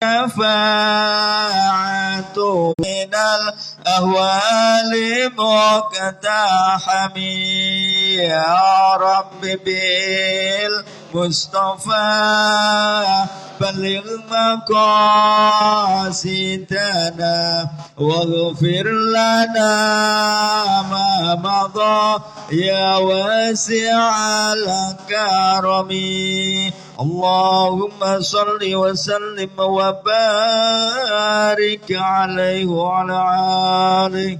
شفاعة من الأهوال مقتحمي يا رب بالمصطفى بلغ مقاصدنا واغفر لنا ما مضى يا واسع الكرم اللهم صل وسلم وبارك عليه وعلى آله.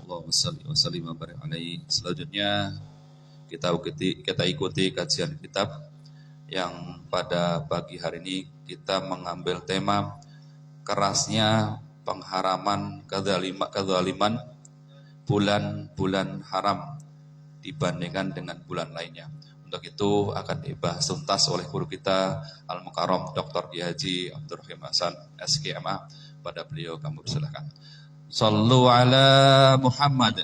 Allahumma salli wa sallim wa barik alaihi. Selanjutnya kita ikuti kajian kitab yang pada pagi hari ini kita mengambil tema kerasnya pengharaman kezaliman bulan-bulan haram dibandingkan dengan bulan lainnya. Untuk itu akan dibahas tuntas oleh guru kita Al-Mukarram Dr. Kiai Haji Abdul Rahim Hasan SKMA. Pada beliau kami persilakan. Sallu ala Muhammad.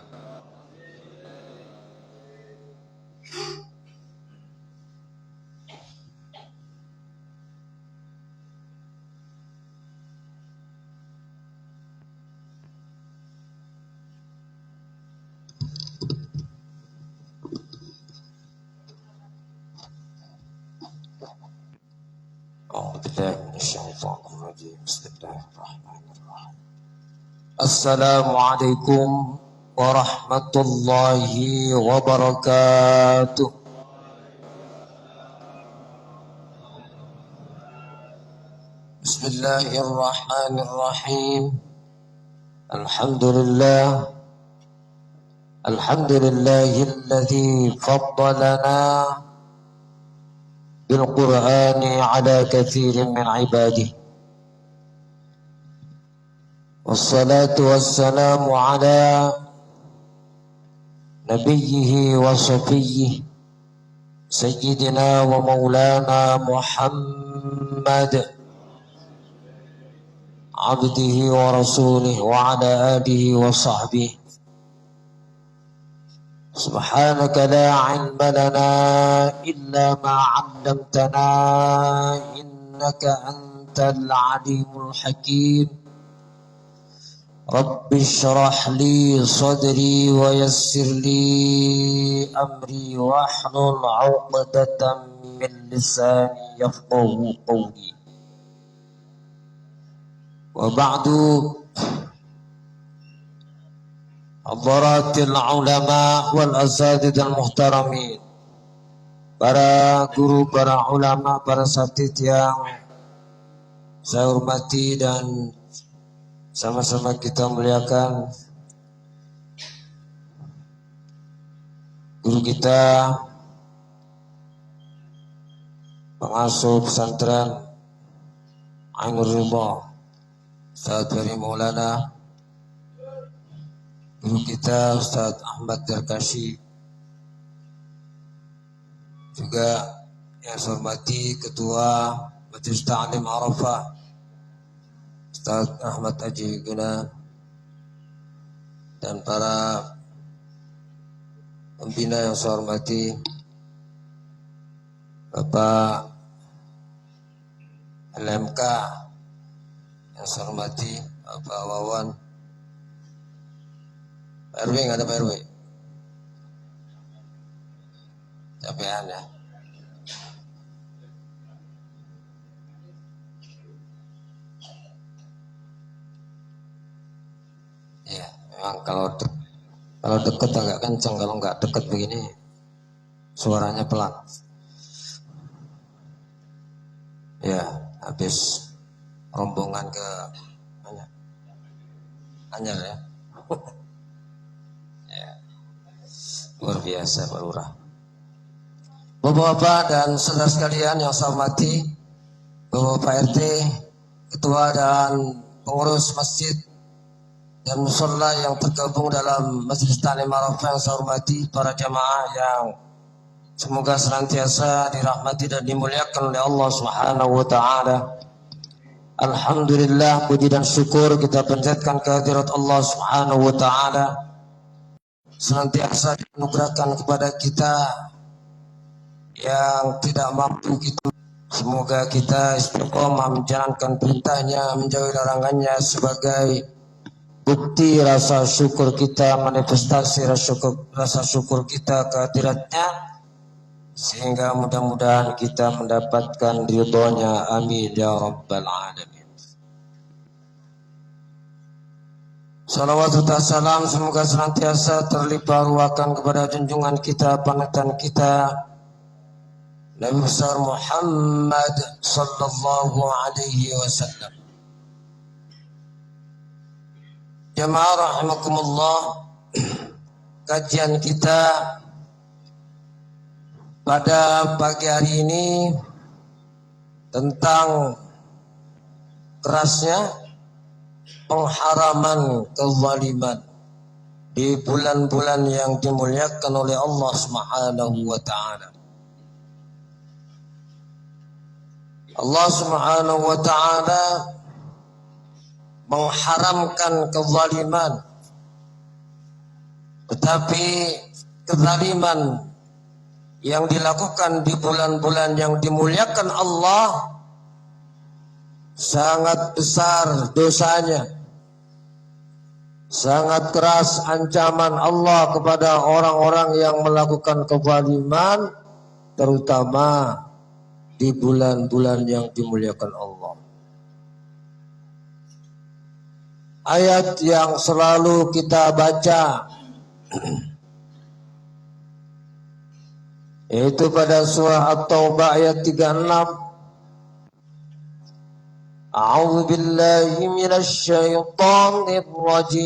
Assalamualaikum warahmatullahi wabarakatuh. Bismillahirrahmanirrahim. Alhamdulillahilladzi faddalana bil Qur'ani ala katsirin min ibadihi. Wassalatu wassalamu ala nabiyyihi wa safiyyihi sayyidina wa maulana Muhammad abdihi wa rasulih wa ala alihi wa sahbihi. Subhanaka la ilma lana illa ma 'allamtana innaka antal alimul hakim. Rabbi shrah li sadri wa yassir li amri wa hlul 'uqdatam min lisani yafqahu qawli. Wa ba'du, hadaratil ulama wal asatidz al muhtaramin, para guru, para ulama, para satid yang saya hormati dan sama-sama kita muliakan guru kita, pengasuh pesantren Ainur Ridha Ustaz Ferry Maulana, guru kita Ustaz Ahmad Darkashi, juga yang saya hormati Ketua Majelis Ta'lim Arafah Ustaz Ahmad Haji Guna, dan para pembina yang saya hormati Bapak LMK yang saya hormati Bapak Wawan. Pak RW, nggak ada Pak RW? Capean ya. Ya, memang kalau dekat agak kencang, kalau nggak dekat begini suaranya pelan. Ya, habis rombongan ke Anyar ya. Ya. Luar biasa Pak Lurah. Bapak-bapak dan saudara sekalian yang saya hormati, Bapak RT, Ketua dan pengurus masjid dan mushola yang tergabung dalam Majelis Ta'lim Arafah yang saya hormati, para jamaah yang semoga senantiasa dirahmati dan dimuliakan oleh Allah Subhanahu wa taala. Alhamdulillah, puji dan syukur kita panjatkan kehadirat Allah Subhanahu wa taala, senantiasa dianugerahkan kepada kita yang tidak mampu kita Semoga kita istiqomah menjalankan perintahnya, menjauhi larangannya sebagai bukti rasa syukur kita, manifestasi rasa syukur kita kehadiratnya, sehingga mudah-mudahan kita mendapatkan ridhonya. Amin ya rabbal alamin. Salawat serta salam semoga senantiasa terlimpah ruahkan kepada junjungan kita, panutan kita, Nabi besar Muhammad sallallahu alaihi wasallam. Jamaah rahimakumullah, kajian kita pada pagi hari ini tentang kerasnya pengharaman kezaliman di bulan-bulan yang dimuliakan oleh Allah Subhanahu wa taala. Allah Subhanahu wa taala mengharamkan kezaliman, tetapi kezaliman yang dilakukan di bulan-bulan yang dimuliakan Allah sangat besar dosanya, sangat keras ancaman Allah kepada orang-orang yang melakukan kezaliman, terutama di bulan-bulan yang dimuliakan Allah. Ayat yang selalu kita baca yaitu pada surah At-Taubah ayat 36. A'udzu billahi minasy syaithanir rajim.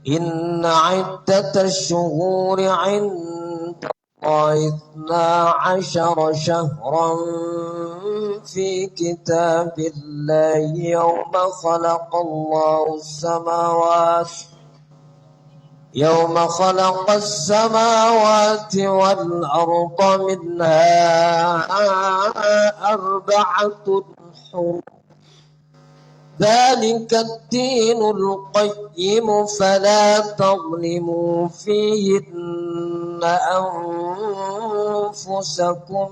Inna 'iddatasy syuhuri 'inda Allahi 12 syahran في كتاب الله يوم خلق السماوات والأرض منها 4 حرم ذلك الدين القيم فلا تظلموا فيهن أنفسكم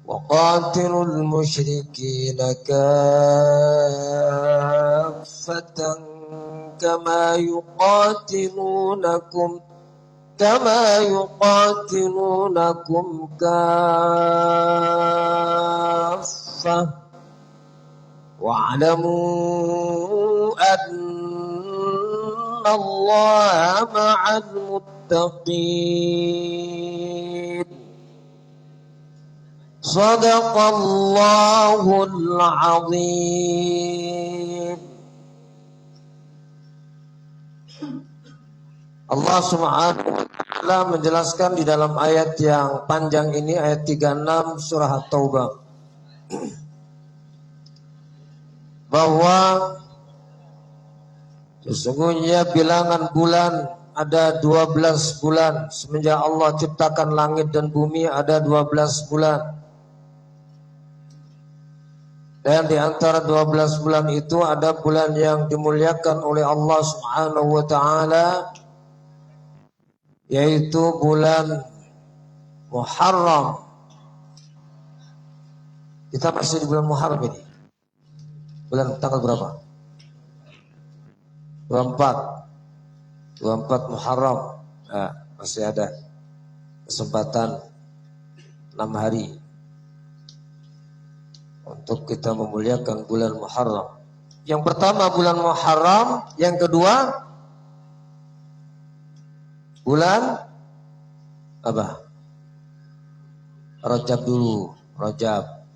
وقاتلوا المشركين كافة كما يقاتلونكم كافة واعلموا أن الله مع المتقين. Sadaqallahul azim. Allah Subhanahu wa taala menjelaskan di dalam ayat yang panjang ini, ayat 36 surah At-Taubah, bahwa sesungguhnya bilangan bulan ada 12 bulan. Semenjak Allah ciptakan langit dan bumi ada 12 bulan. Dan di antara 12 bulan itu ada bulan yang dimuliakan oleh Allah Subhanahu wa taala, yaitu bulan Muharram. Kita masih di bulan Muharram ini. Bulan tanggal berapa? 24 Muharram. Nah, masih ada kesempatan 6 hari untuk kita memuliakan bulan Muharram. Yang pertama bulan Muharram, yang kedua bulan apa? Rajab dulu, Rajab.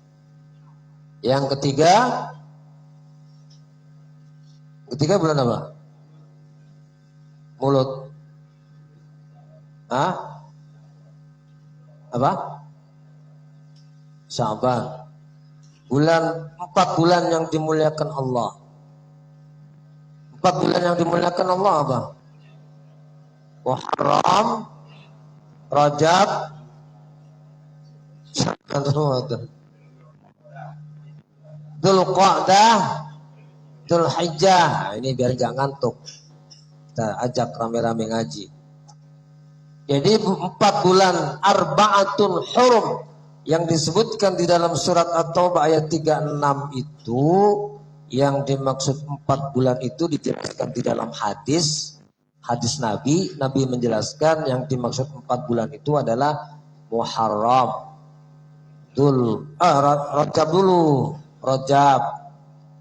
Yang ketiga bulan apa? Mulut. Apa? Sya'ban. 4 bulan yang dimuliakan Allah. 4 bulan yang dimuliakan Allah apa? Muharram, Rajab, Dzulqa'dah, Dzulhijjah. Ini biar gak ngantuk. Kita ajak rame-rame ngaji. Jadi 4 bulan arba'atun hurum yang disebutkan di dalam surat At-Taubah ayat 36 itu, yang dimaksud 4 bulan itu dijelaskan di dalam hadis Nabi. Nabi menjelaskan yang dimaksud 4 bulan itu adalah Muharram, Rajab dulu, Rajab,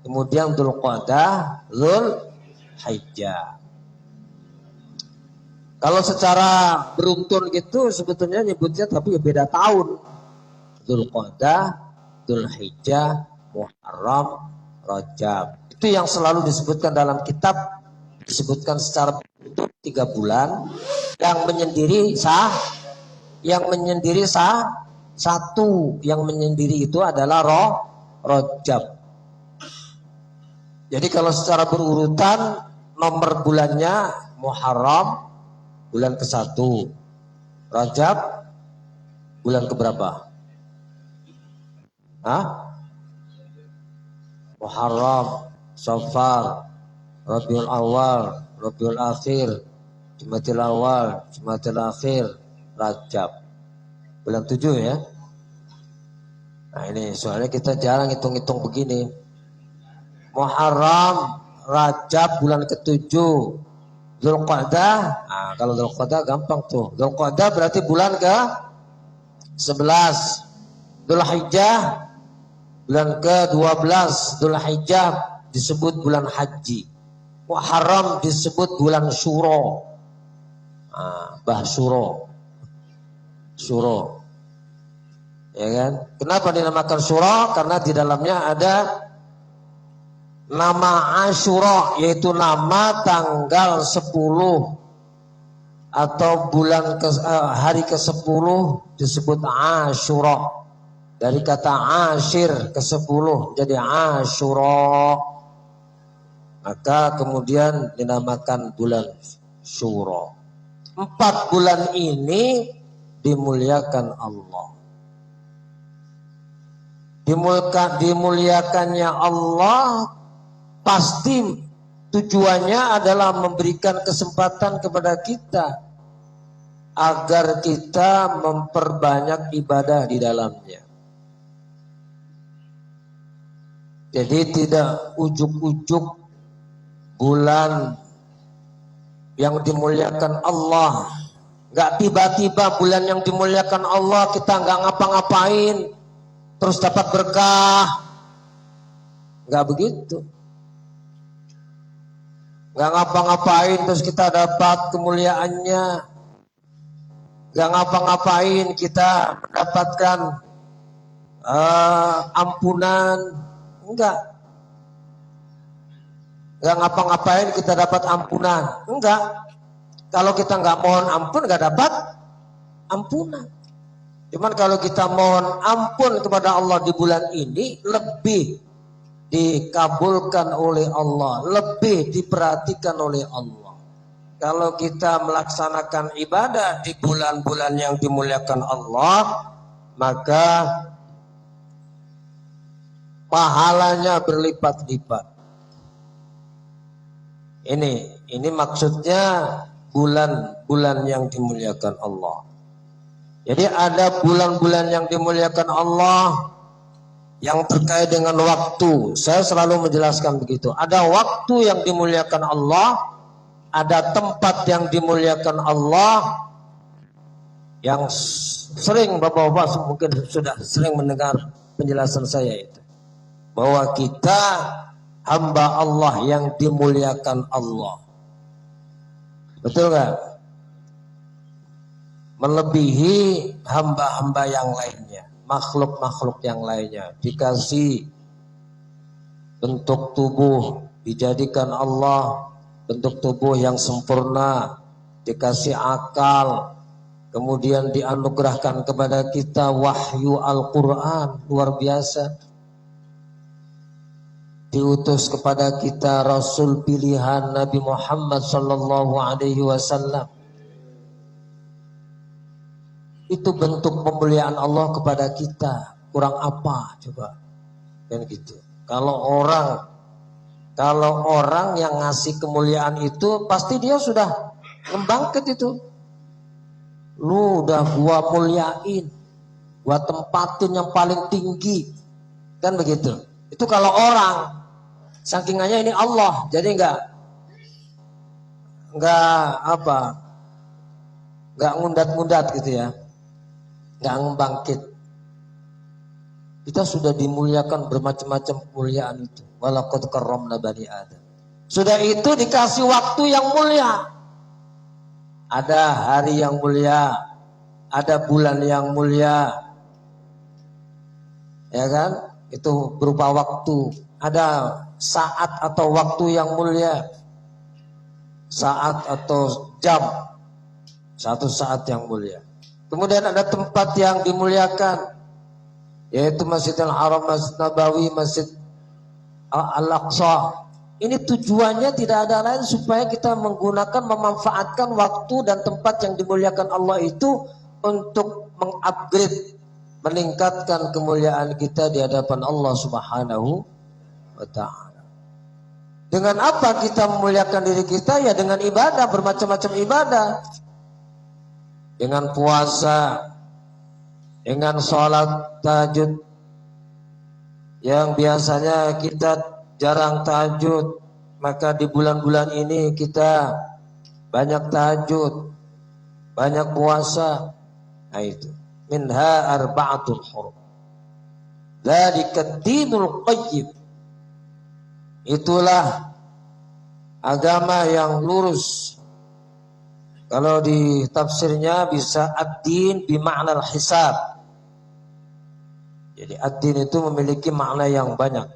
kemudian Dzulqa'dah, Dzulhijjah. Kalau secara beruntun gitu sebetulnya nyebutnya tapi beda tahun. Dzulqa'dah, Dzulhijjah, Muharram, Rajab. Itu yang selalu disebutkan dalam kitab, disebutkan secara beruntun 3 bulan. Yang menyendiri satu yang menyendiri itu adalah Rajab. Jadi kalau secara berurutan nomor bulannya Muharram bulan ke-1, Rajab bulan keberapa? Muharram, Safar, Rabiul Awal, Rabiul Akhir, Jumadil Awal, Jumadil Akhir, Rajab. Bulan 7 ya. Nah ini soalnya kita jarang hitung-hitung begini. Muharram, Rajab bulan ke-7, Dzulqa'dah. Nah kalau Dzulqa'dah gampang tuh. Dzulqa'dah berarti bulan ke-11. Dzulhijjah bulan ke-12. Dzulhijjah disebut bulan haji. Muharram disebut bulan Syuro. Syuro. Ya kan? Kenapa dinamakan Syuro? Karena di dalamnya ada nama Asyura, yaitu nama tanggal 10 atau bulan hari ke-10 disebut Asyura. Dari kata Asyir ke-10 jadi Asyura. Maka kemudian dinamakan bulan Syura. 4 bulan ini dimuliakan Allah. Dimuliakannya Allah pasti tujuannya adalah memberikan kesempatan kepada kita agar kita memperbanyak ibadah di dalamnya. Jadi tidak ujuk-ujuk bulan yang dimuliakan Allah, nggak tiba-tiba bulan yang dimuliakan Allah kita nggak ngapa-ngapain terus dapat berkah, nggak begitu. Nggak ngapa-ngapain terus kita dapat kemuliaannya, nggak ngapa-ngapain kita mendapatkan ampunan, enggak. Nggak ngapa-ngapain kita dapat ampunan, enggak. Kalau kita nggak mohon ampun nggak dapat ampunan. Cuman kalau kita mohon ampun kepada Allah di bulan ini lebih dikabulkan oleh Allah, lebih diperhatikan oleh Allah. Kalau kita melaksanakan ibadah di bulan-bulan yang dimuliakan Allah, maka pahalanya berlipat-lipat. Ini maksudnya bulan-bulan yang dimuliakan Allah. Jadi ada bulan-bulan yang dimuliakan Allah yang terkait dengan waktu. Saya selalu menjelaskan begitu. Ada waktu yang dimuliakan Allah, ada tempat yang dimuliakan Allah. Yang sering Bapak-bapak mungkin sudah sering mendengar penjelasan saya itu, bahwa kita hamba Allah yang dimuliakan Allah. Betul gak? Melebihi hamba-hamba yang lainnya, makhluk-makhluk yang lainnya. Dikasih bentuk tubuh, dijadikan Allah bentuk tubuh yang sempurna, dikasih akal, kemudian dianugerahkan kepada kita wahyu Al-Quran, luar biasa. Diutus kepada kita Rasul pilihan Nabi Muhammad sallallahu alaihi wasallam. Itu bentuk pemuliaan Allah kepada kita. Kurang apa coba? Kan gitu. Kalau orang yang ngasih kemuliaan itu pasti dia sudah membangkit itu. lu udah gua muliain, gua tempatin yang paling tinggi, kan begitu. Itu kalau orang, sakingannya ini Allah, jadi nggak ngundat-ngundat gitu ya, nggak ngebangkit. Kita sudah dimuliakan bermacam-macam kemuliaan itu. Walaqad karramna bani Adam. Sudah itu dikasih waktu yang mulia. Ada hari yang mulia, ada bulan yang mulia, ya kan? Itu berupa waktu. Ada saat atau waktu yang mulia, saat atau jam, satu saat yang mulia. Kemudian ada tempat yang dimuliakan, yaitu Masjidil Haram, Masjid Nabawi, Masjid Al-Aqsa. Ini tujuannya tidak ada lain supaya kita menggunakan, memanfaatkan waktu dan tempat yang dimuliakan Allah itu untuk mengupgrade, meningkatkan kemuliaan kita di hadapan Allah Subhanahu wa ta'ala. Dengan apa kita memuliakan diri kita? Ya dengan ibadah, bermacam-macam ibadah. Dengan puasa, dengan sholat tahajud yang biasanya kita jarang tahajud, maka di bulan-bulan ini kita banyak tahajud, banyak puasa. Nah itu minha arba'atul hurum, dzalika dinul qayyim. Itulah agama yang lurus. Kalau di tafsirnya bisa ad-din bima'na al-hisab. Jadi ad-din itu memiliki makna yang banyak.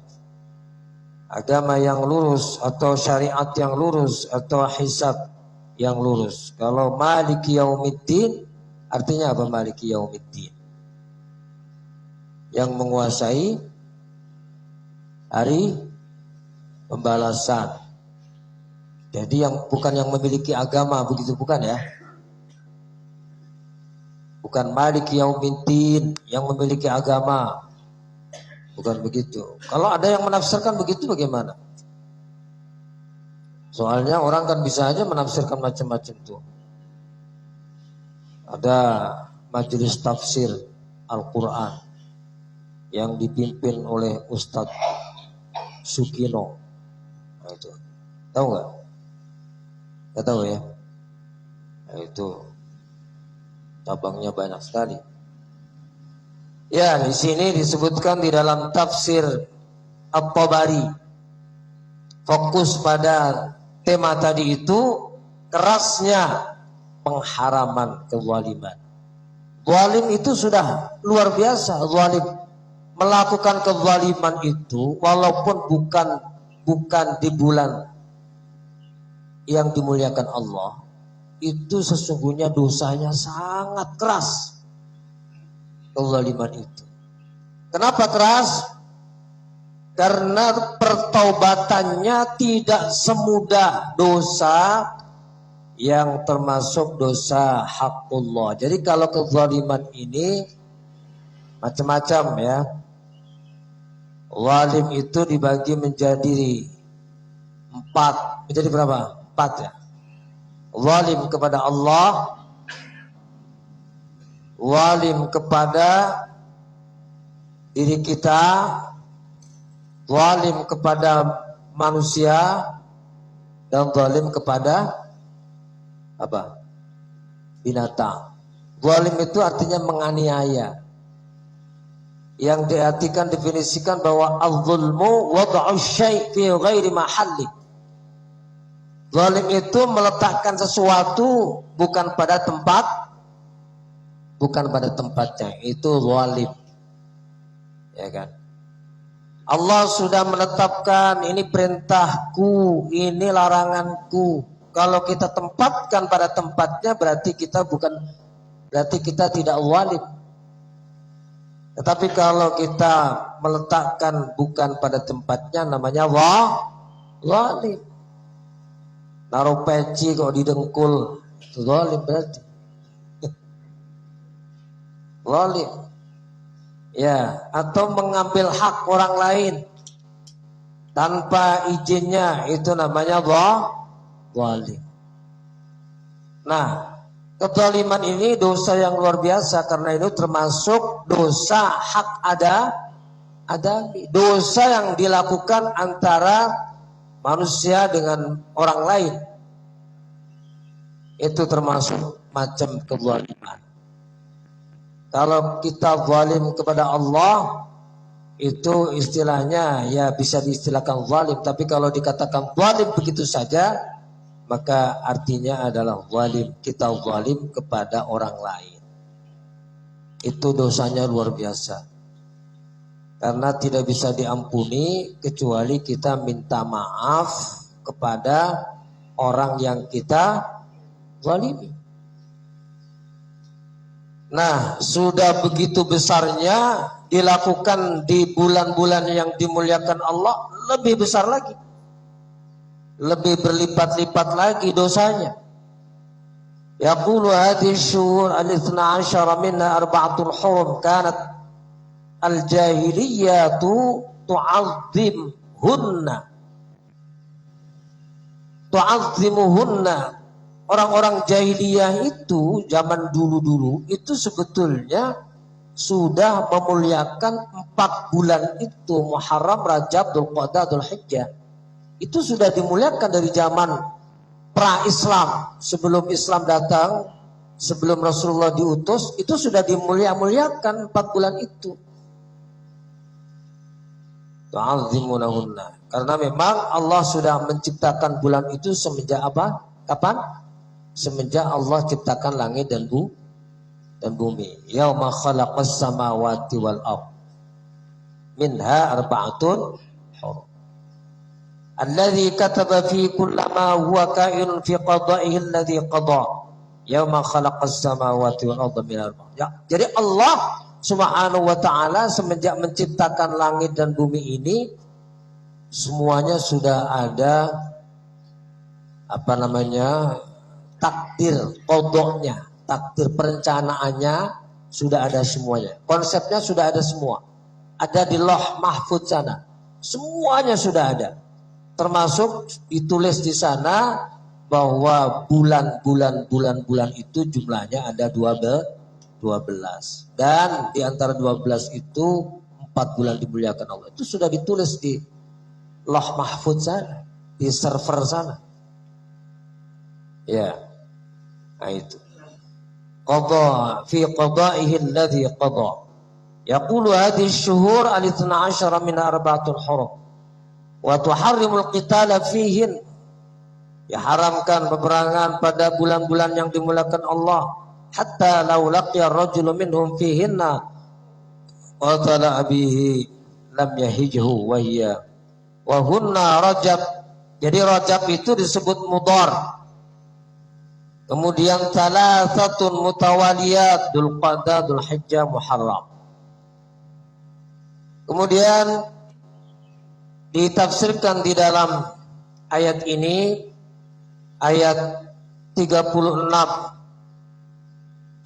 Agama yang lurus atau syariat yang lurus atau hisab yang lurus. Kalau maliki yaumiddin, artinya apa maliki yaumiddin? Yang menguasai hari pembalasan. Jadi yang bukan yang memiliki agama, begitu bukan ya? Bukan maliki yaumiddin yang memiliki agama. Bukan begitu. Kalau ada yang menafsirkan begitu bagaimana? Soalnya orang kan bisa aja menafsirkan macam-macam tuh. Ada majelis tafsir Al-Quran yang dipimpin oleh Ustadz Sukino. Nah, itu. Tahu nggak? Nggak tahu ya? Nah, itu cabangnya banyak sekali. Ya, di sini disebutkan di dalam tafsir At-Tabari, fokus pada tema tadi itu, kerasnya pengharaman kezaliman. Zalim itu sudah luar biasa, zalim melakukan kezaliman itu walaupun bukan di bulan yang dimuliakan Allah, itu sesungguhnya dosanya sangat keras. Kezaliman itu. Kenapa keras? Karena pertaubatannya tidak semudah dosa yang termasuk dosa hakullah. Jadi kalau kezaliman ini macam-macam ya. Zalim itu dibagi menjadi 4. Menjadi berapa? 4 ya. Zalim kepada Allah, zalim kepada diri kita, zalim kepada manusia, dan zalim kepada apa? Binatang. Zalim itu artinya menganiaya. Yang diartikan, definisikan bahwa az-zulmu wad'u syai' fi ghairi mahalli. Zalim itu meletakkan sesuatu bukan pada tempatnya, itu zalim. Ya kan? Allah sudah menetapkan ini perintahku, ini laranganku. Kalau kita tempatkan pada tempatnya berarti kita tidak zalim. Tetapi kalau kita meletakkan bukan pada tempatnya, namanya zalim. Naruh peci kok didengkul, itu zalim berarti. Zalim. Ya, atau mengambil hak orang lain tanpa izinnya, itu namanya zalim. Nah, Kezaliman ini dosa yang luar biasa karena itu termasuk dosa hak adami, dosa yang dilakukan antara manusia dengan orang lain. Itu termasuk macam kezaliman. Kalau kita zalim kepada Allah, itu istilahnya ya bisa diistilahkan zalim. Tapi kalau dikatakan zalim begitu saja, maka artinya adalah zalim. Kita zalim kepada orang lain. Itu dosanya luar biasa. Karena tidak bisa diampuni kecuali kita minta maaf kepada orang yang kita zalimi. Nah, sudah begitu besarnya dilakukan di bulan-bulan yang dimuliakan Allah, lebih besar lagi. Lebih berlipat-lipat lagi dosanya. Yaqulu hadhihi syuhur al-ithna asyara minna arba'atul hurum kanat al-jahiliyatu tu'azzimuhunna. Orang-orang jahiliyah itu zaman dulu-dulu itu sebetulnya sudah memuliakan 4 bulan itu, Muharram, Rajab, Dzulqa'dah, Dzulhijjah. Itu sudah dimuliakan dari zaman pra-Islam. Sebelum Islam datang, sebelum Rasulullah diutus, itu sudah dimuliakan 4 bulan itu. Tu'azzimunahunna. Karena memang Allah sudah menciptakan bulan itu semenjak apa? Kapan? Semenjak Allah ciptakan langit dan bumi. Yauma khalaqas samawati wal ardh. Minha arba'atun hurum. Alladzi kataba fi kullama huwa kainun fi qada'ihi alladzi qada yauma khalaqas samawati wal arda min arba'. Ya, jadi Allah Subhanahu wa taala semenjak menciptakan langit dan bumi ini semuanya sudah ada takdir qadanya, takdir perencanaannya sudah ada semuanya. Konsepnya sudah ada semua. Ada di Lauh Mahfuz sana. Semuanya sudah ada. Termasuk ditulis di sana bahwa bulan itu jumlahnya ada 12. Dan di antara 12 itu 4 bulan dimuliakan Allah. Itu sudah ditulis di Lauh Mahfuz sana, di server sana. Ya. Nah itu. Qadha fi qada'ihi alladhi qadha. Yaqulu hadhihi asy-syuhur al-ithna asyara min arba'atul hurum. Wa tuharrimul qitala fihin. Diharamkan peperangan pada bulan-bulan yang dimuliakan Allah. Hatta law laqiya ar-rajulu minhum fihinna qatala abihi lam yahijhu wa hiya wa hunna Rajab. Jadi Rajab itu disebut Mudhar. Kemudian thalathatun mutawaliyat, Dzulqa'dah, Dzulhijjah, Muharram. Kemudian ditafsirkan di dalam ayat ini, ayat 36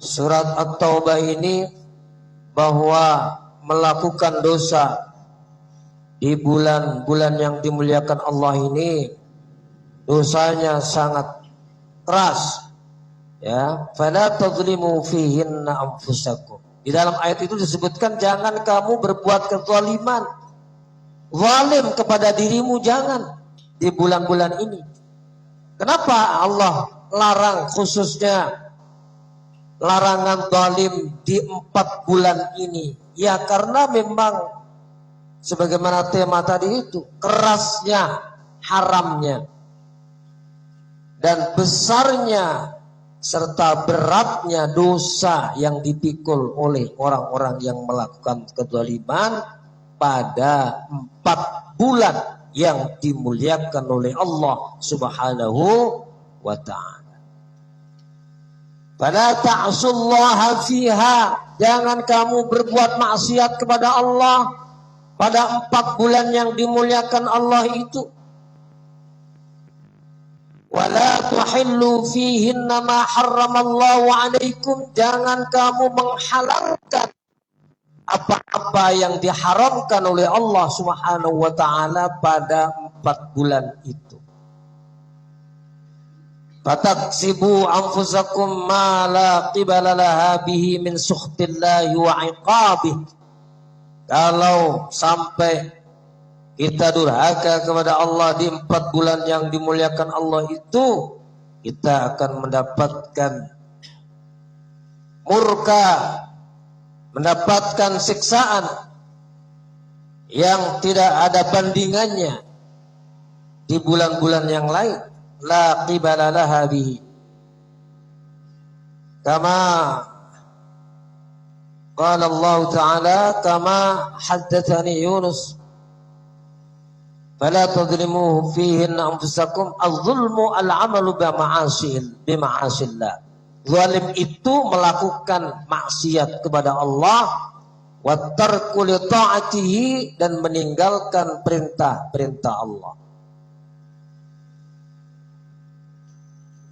surat At-Taubah ini, bahwa melakukan dosa di bulan-bulan yang dimuliakan Allah ini dosanya sangat keras. Ya, fala tadzlimu fihinna anfusakum. Di dalam ayat itu disebutkan jangan kamu berbuat kezaliman, zalim kepada dirimu, jangan di bulan-bulan ini. Kenapa Allah larang khususnya larangan zalim di 4 bulan ini? Ya karena memang sebagaimana tema tadi itu, kerasnya, haramnya, dan besarnya serta beratnya dosa yang dipikul oleh orang-orang yang melakukan kezaliman pada 4 bulan yang dimuliakan oleh Allah Subhanahu wa ta'ala. Fala ta'sullaha fiha, jangan kamu berbuat maksiat kepada Allah pada 4 bulan yang dimuliakan Allah itu. Wala tuhillu fihinna ma harramallahu alaikum, jangan kamu menghalalkan apa-apa yang diharamkan oleh Allah Subhanahu wa ta'ala pada 4 bulan itu. fataksibu anfusakum ma la qibala laha bihi min sukhtillahi wa iqabih. Kalau sampai kita durhaka kepada Allah di 4 bulan yang dimuliakan Allah itu, kita akan mendapatkan murka, mendapatkan siksaan yang tidak ada bandingannya di bulan-bulan yang lain. La qibala laha bihi. Kama qala Allah Ta'ala, kama haddatsani Yunus fala tadlimu fihinna anfusakum. Az-zulmu al-amalu bima'asillah. Zalim itu melakukan maksiat kepada Allah, wa tarku li ta'atihi, dan meninggalkan perintah-perintah Allah.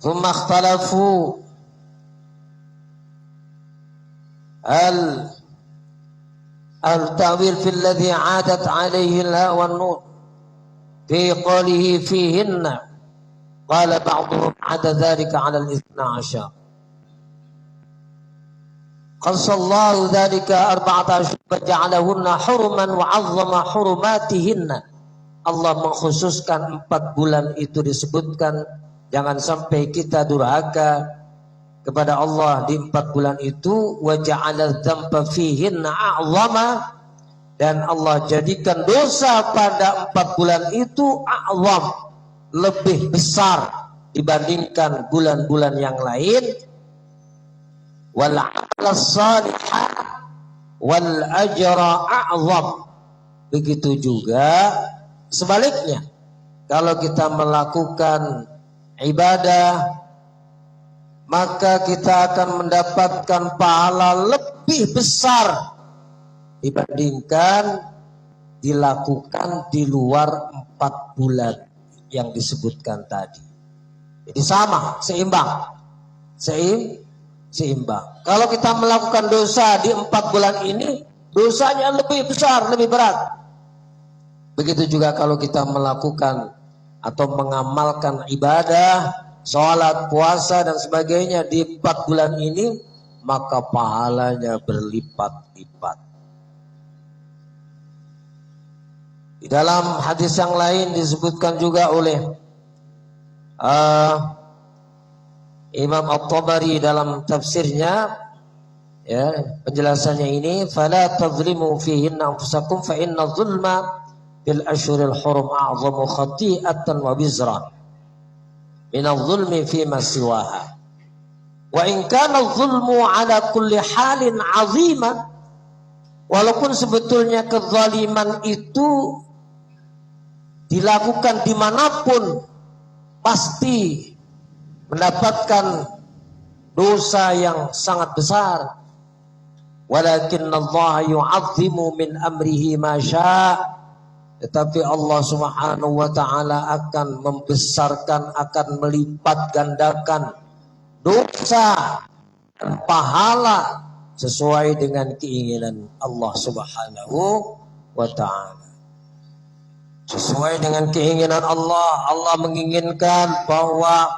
Thumma ikhtalafu al-ta'wil fil ladzi 'adat 'alaihi al-ha wan nur fi qawlihi fihinna. Qala ba'dhum 'ada dhalika 'ala al-ithna 'ashar. Qassallahu dhalika 14 faja'alahunna huruman wa 'azzama hurumatihinna. Allah mengkhususkan 4 bulan itu disebutkan. Jangan sampai kita durhaka kepada Allah di 4 bulan itu. Wa ja'ala dzamba fihinna a'zama, dan Allah jadikan dosa pada 4 bulan itu a'zam, lebih besar dibandingkan bulan-bulan yang lain. Wal 'amal shalihah wal ajra a'zam. Begitu juga sebaliknya, kalau kita melakukan ibadah, maka kita akan mendapatkan pahala lebih besar dibandingkan dilakukan di luar 4 bulan yang disebutkan tadi. Jadi sama, seimbang. Kalau kita melakukan dosa di 4 bulan ini, dosanya lebih besar, lebih berat. Begitu juga kalau kita melakukan atau mengamalkan ibadah, sholat, puasa, dan sebagainya di 4 bulan ini, maka pahalanya berlipat-lipat. Di dalam hadis yang lain disebutkan juga oleh Imam At-Tabari dalam tafsirnya, ya, penjelasannya ini, fala tadhlimu fihinna anfusakum fa inna dzulma fil ashhuril hurum a'zamu khati'atan wa bizran min adh-dhulmi fi ma siwaha. Wa in kana adh-dhulmu ala kulli halin 'azima, walaupun sebetulnya kezaliman itu dilakukan dimanapun pasti mendapatkan dosa yang sangat besar. Walakinna Allah yu'azzimu min amrihi ma syaa. Tetapi Allah Subhanahu wa ta'ala akan membesarkan, akan melipat gandakan dosa dan pahala sesuai dengan keinginan Allah Subhanahu wa ta'ala. Sesuai dengan keinginan Allah, Allah menginginkan bahwa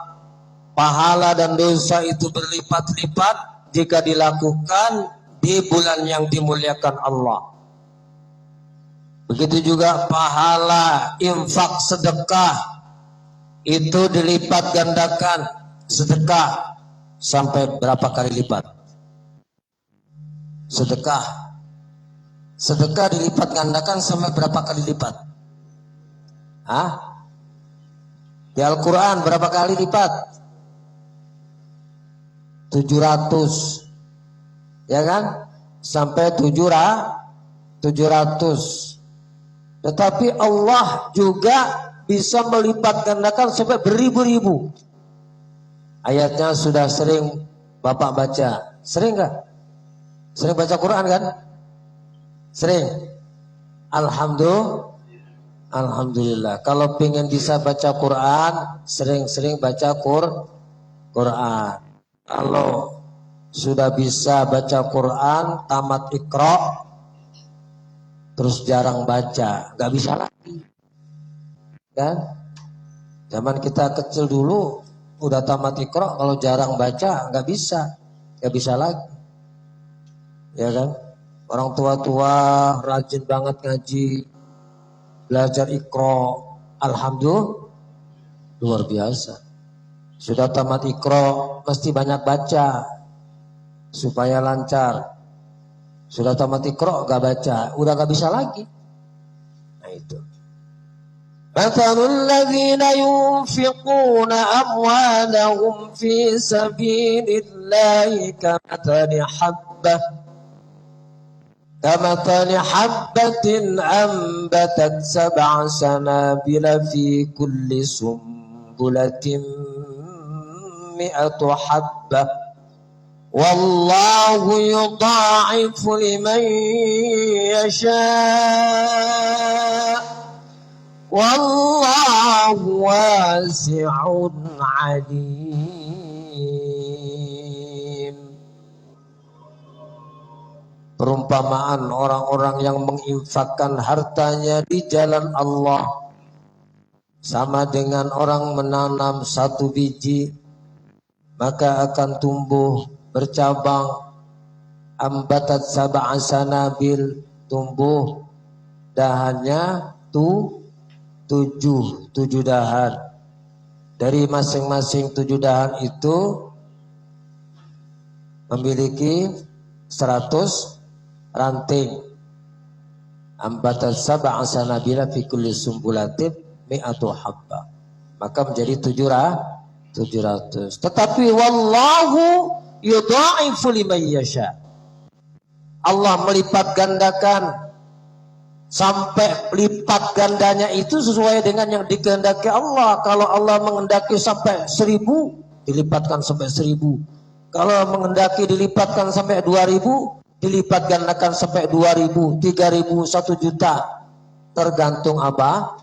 pahala dan dosa itu berlipat-lipat jika dilakukan di bulan yang dimuliakan Allah. Begitu juga pahala infak sedekah itu dilipat gandakan. Sedekah sampai berapa kali lipat? Sedekah dilipat gandakan sampai berapa kali lipat? Di Al-Quran berapa kali lipat? 700, ya kan? Sampai 700. Tetapi Allah juga bisa melipat gandakan sampai beribu-ribu. Ayatnya sudah sering Bapak baca. Sering gak? Sering baca Quran kan? Sering. Alhamdulillah. Kalau pengen bisa baca Quran, sering-sering baca Quran. Kalau sudah bisa baca Quran, tamat Iqra, terus jarang baca, nggak bisa lagi, kan? Zaman kita kecil dulu, udah tamat Iqra, kalau jarang baca nggak bisa lagi, ya kan? Orang tua-tua rajin banget ngaji, belajar Iqra, alhamdulillah luar biasa. Sudah tamat Iqra mesti banyak baca supaya lancar. Sudah tamat Iqra gak baca, udah gak bisa lagi. Nah itu. Mathalul ladzina yunfiquna amwalahum fi sabilillahi kamathali habbatin ambatat sab'a sanabila fi kulli sumbulatin mi'atu habbah wallahu yudha'ifu liman yasha' wallahu wasi'un 'alim. Perumpamaan orang-orang yang menginfakkan hartanya di jalan Allah sama dengan orang menanam satu biji, maka akan tumbuh bercabang, ambatat sab'a sanabil, tumbuh dahannya tujuh dahan. Dari masing-masing 7 dahan itu memiliki 100 ranting. Ambatat sab'a sanabila fi kulli sumbulatin mi'atu habba, maka menjadi 700. Tetapi wallahu yudha'ifu liman yasha. Allah melipat gandakan sampai lipat gandanya itu sesuai dengan yang dikehendaki Allah. Kalau Allah menghendaki sampai 1000, dilipatkan sampai 1000. Kalau menghendaki dilipatkan sampai 2000, dilipat gandakan sampai 2000, 3000, 1 juta. Tergantung apa?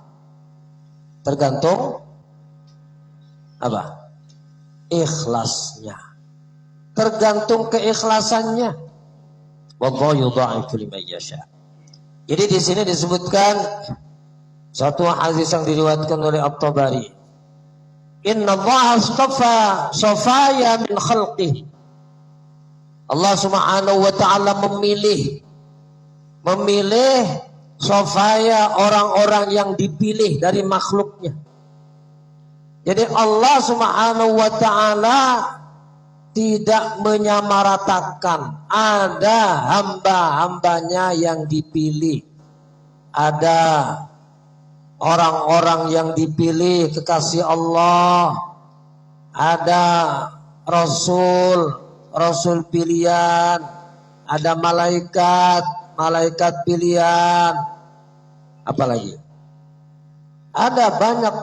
Tergantung apa? Ikhlasnya. Tergantung keikhlasannya. Wallahu yudha'ifu liman yasha. Jadi di sini disebutkan satu hadis yang diriwayatkan oleh At-Tabari. Inna Allah astafa safaya min khalqih. Allah Subhanahu wa taala memilih safaya, orang-orang yang dipilih dari makhluknya. Jadi Allah Subhanahu wa taala tidak menyamaratakan. Ada hamba-hambanya yang dipilih. Ada orang-orang yang dipilih kekasih Allah. Ada Rasul pilihan. Ada malaikat pilihan. Apalagi? Ada banyak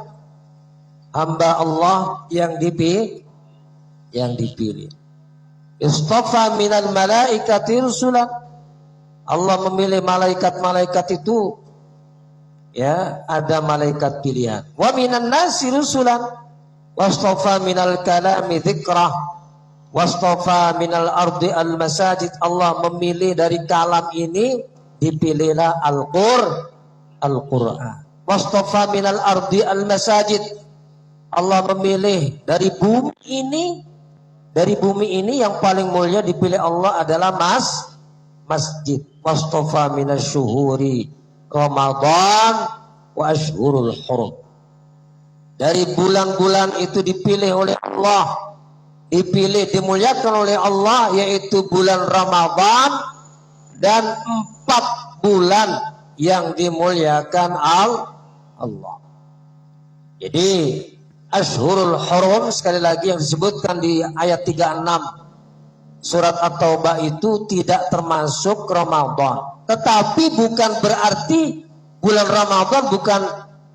hamba Allah yang dipilih. Istafa minal malaikati rusulan. Allah memilih malaikat-malaikat itu, ya, ada malaikat pilihan. Wa minan nasi rusulan. Wastafa minal kalami dzikrah. Wastafa minal ardi al masajid. Allah memilih dari kalam ini, dipilihlah Al-Qur'an. Wastafa minal ardi al masajid. Allah memilih dari bumi ini yang paling mulia dipilih Allah adalah masjid. Wastafa minasyuhuri Ramadan wa ashhurul hurum. Dari bulan-bulan itu dipilih oleh Allah, dimuliakan oleh Allah, yaitu bulan Ramadan dan 4 bulan yang dimuliakan Allah. Jadi Ashhurul Hurum sekali lagi yang disebutkan di ayat 36 surat At-Taubah itu tidak termasuk Ramadan. Tetapi bukan berarti bulan Ramadan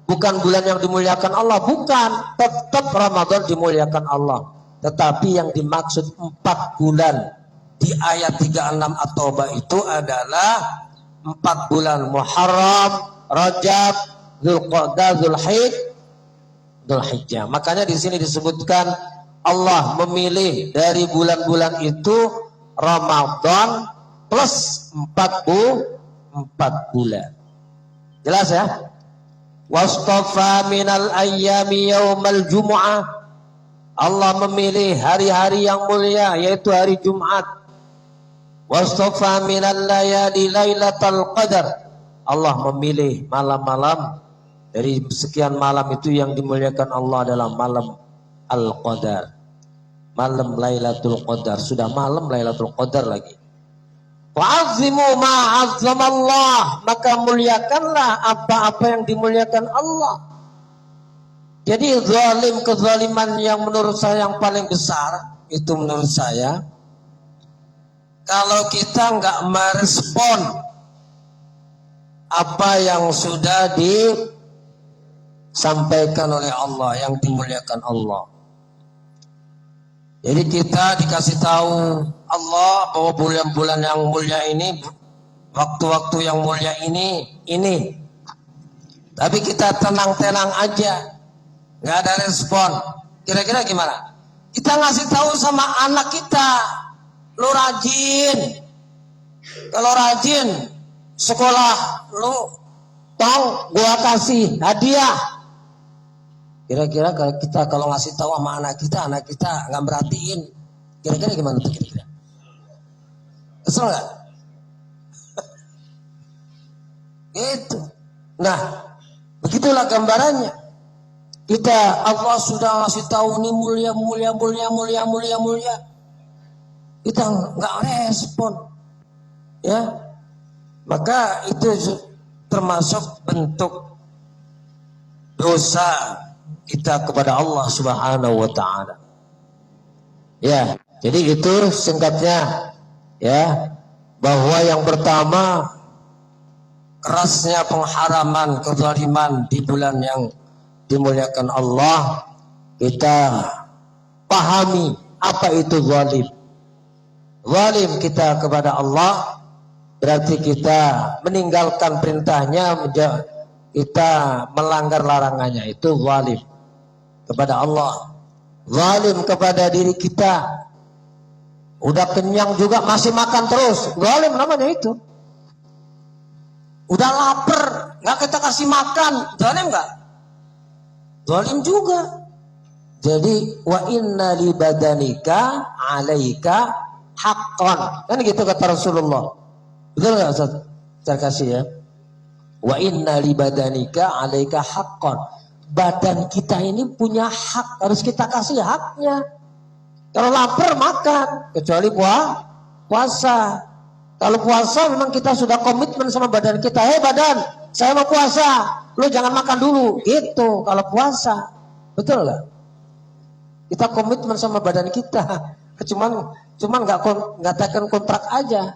bukan bulan yang dimuliakan Allah, bukan. Tetap Ramadan dimuliakan Allah. Tetapi yang dimaksud 4 bulan di ayat 36 At-Taubah itu adalah 4 bulan Muharram, Rajab, Dzulqa'dah, Dzulhijjah. Makanya di sini disebutkan Allah memilih dari bulan-bulan itu Ramadan plus 4 bulan. Jelas ya? Wastafa minal ayyami yaumal jumu'ah. Allah memilih hari-hari yang mulia, yaitu hari Jumat. Wastafa minal layali lailatul qadar. Allah memilih malam-malam dari sekian malam itu yang dimuliakan Allah adalah malam Al-Qadar. Malam Lailatul Qadar. Sudah malam Lailatul Qadar lagi. Fa'azimu ma'azzamallah. Maka muliakanlah apa-apa yang dimuliakan Allah. Jadi zalim, kezaliman yang menurut saya yang paling besar, itu menurut saya, kalau kita nggak merespon apa yang sudah disampaikan oleh Allah, yang dimuliakan Allah. Jadi kita dikasih tahu Allah bahwa bulan-bulan yang mulia ini, waktu-waktu yang mulia ini. Tapi kita tenang-tenang aja, nggak ada respon. Kira-kira gimana? Kita ngasih tahu sama anak kita, lu rajin. Kalau rajin sekolah, lu tong gua kasih hadiah. Kira-kira kalau ngasih tahu sama anak kita nggak merhatiin, kira-kira gimana tuh kira-kira? Kesel nggak? Gitu. Nah, begitulah gambarannya. Allah sudah ngasih tahu ini mulia. Kita nggak respon, ya. Maka itu termasuk bentuk dosa kita kepada Allah Subhanahu wa taala. Ya, jadi itu singkatnya, ya, bahwa yang pertama kerasnya pengharaman kezaliman di bulan yang dimuliakan Allah. Kita pahami apa itu zalim. Zalim kita kepada Allah berarti kita meninggalkan perintahnya, kita melanggar larangannya, itu zalim kepada Allah. Zalim kepada diri kita. Udah kenyang juga masih makan terus, zalim namanya itu. Udah lapar nggak kita kasih makan, zalim nggak? Zalim juga. Jadi wa inna li badanika alaika haqqan, kan gitu kata Rasulullah. Betul nggak Ustaz? Saya kasih ya. Wa inna li badanika alaika haqqan. Badan kita ini punya hak, harus kita kasih haknya. Kalau lapar makan, kecuali puasa. Kalau puasa memang kita sudah komitmen sama badan kita. Hei badan, saya mau puasa, lu jangan makan dulu. Gitu kalau puasa. Betul nggak? Kita komitmen sama badan kita. Cuman nggak tekan kontrak aja.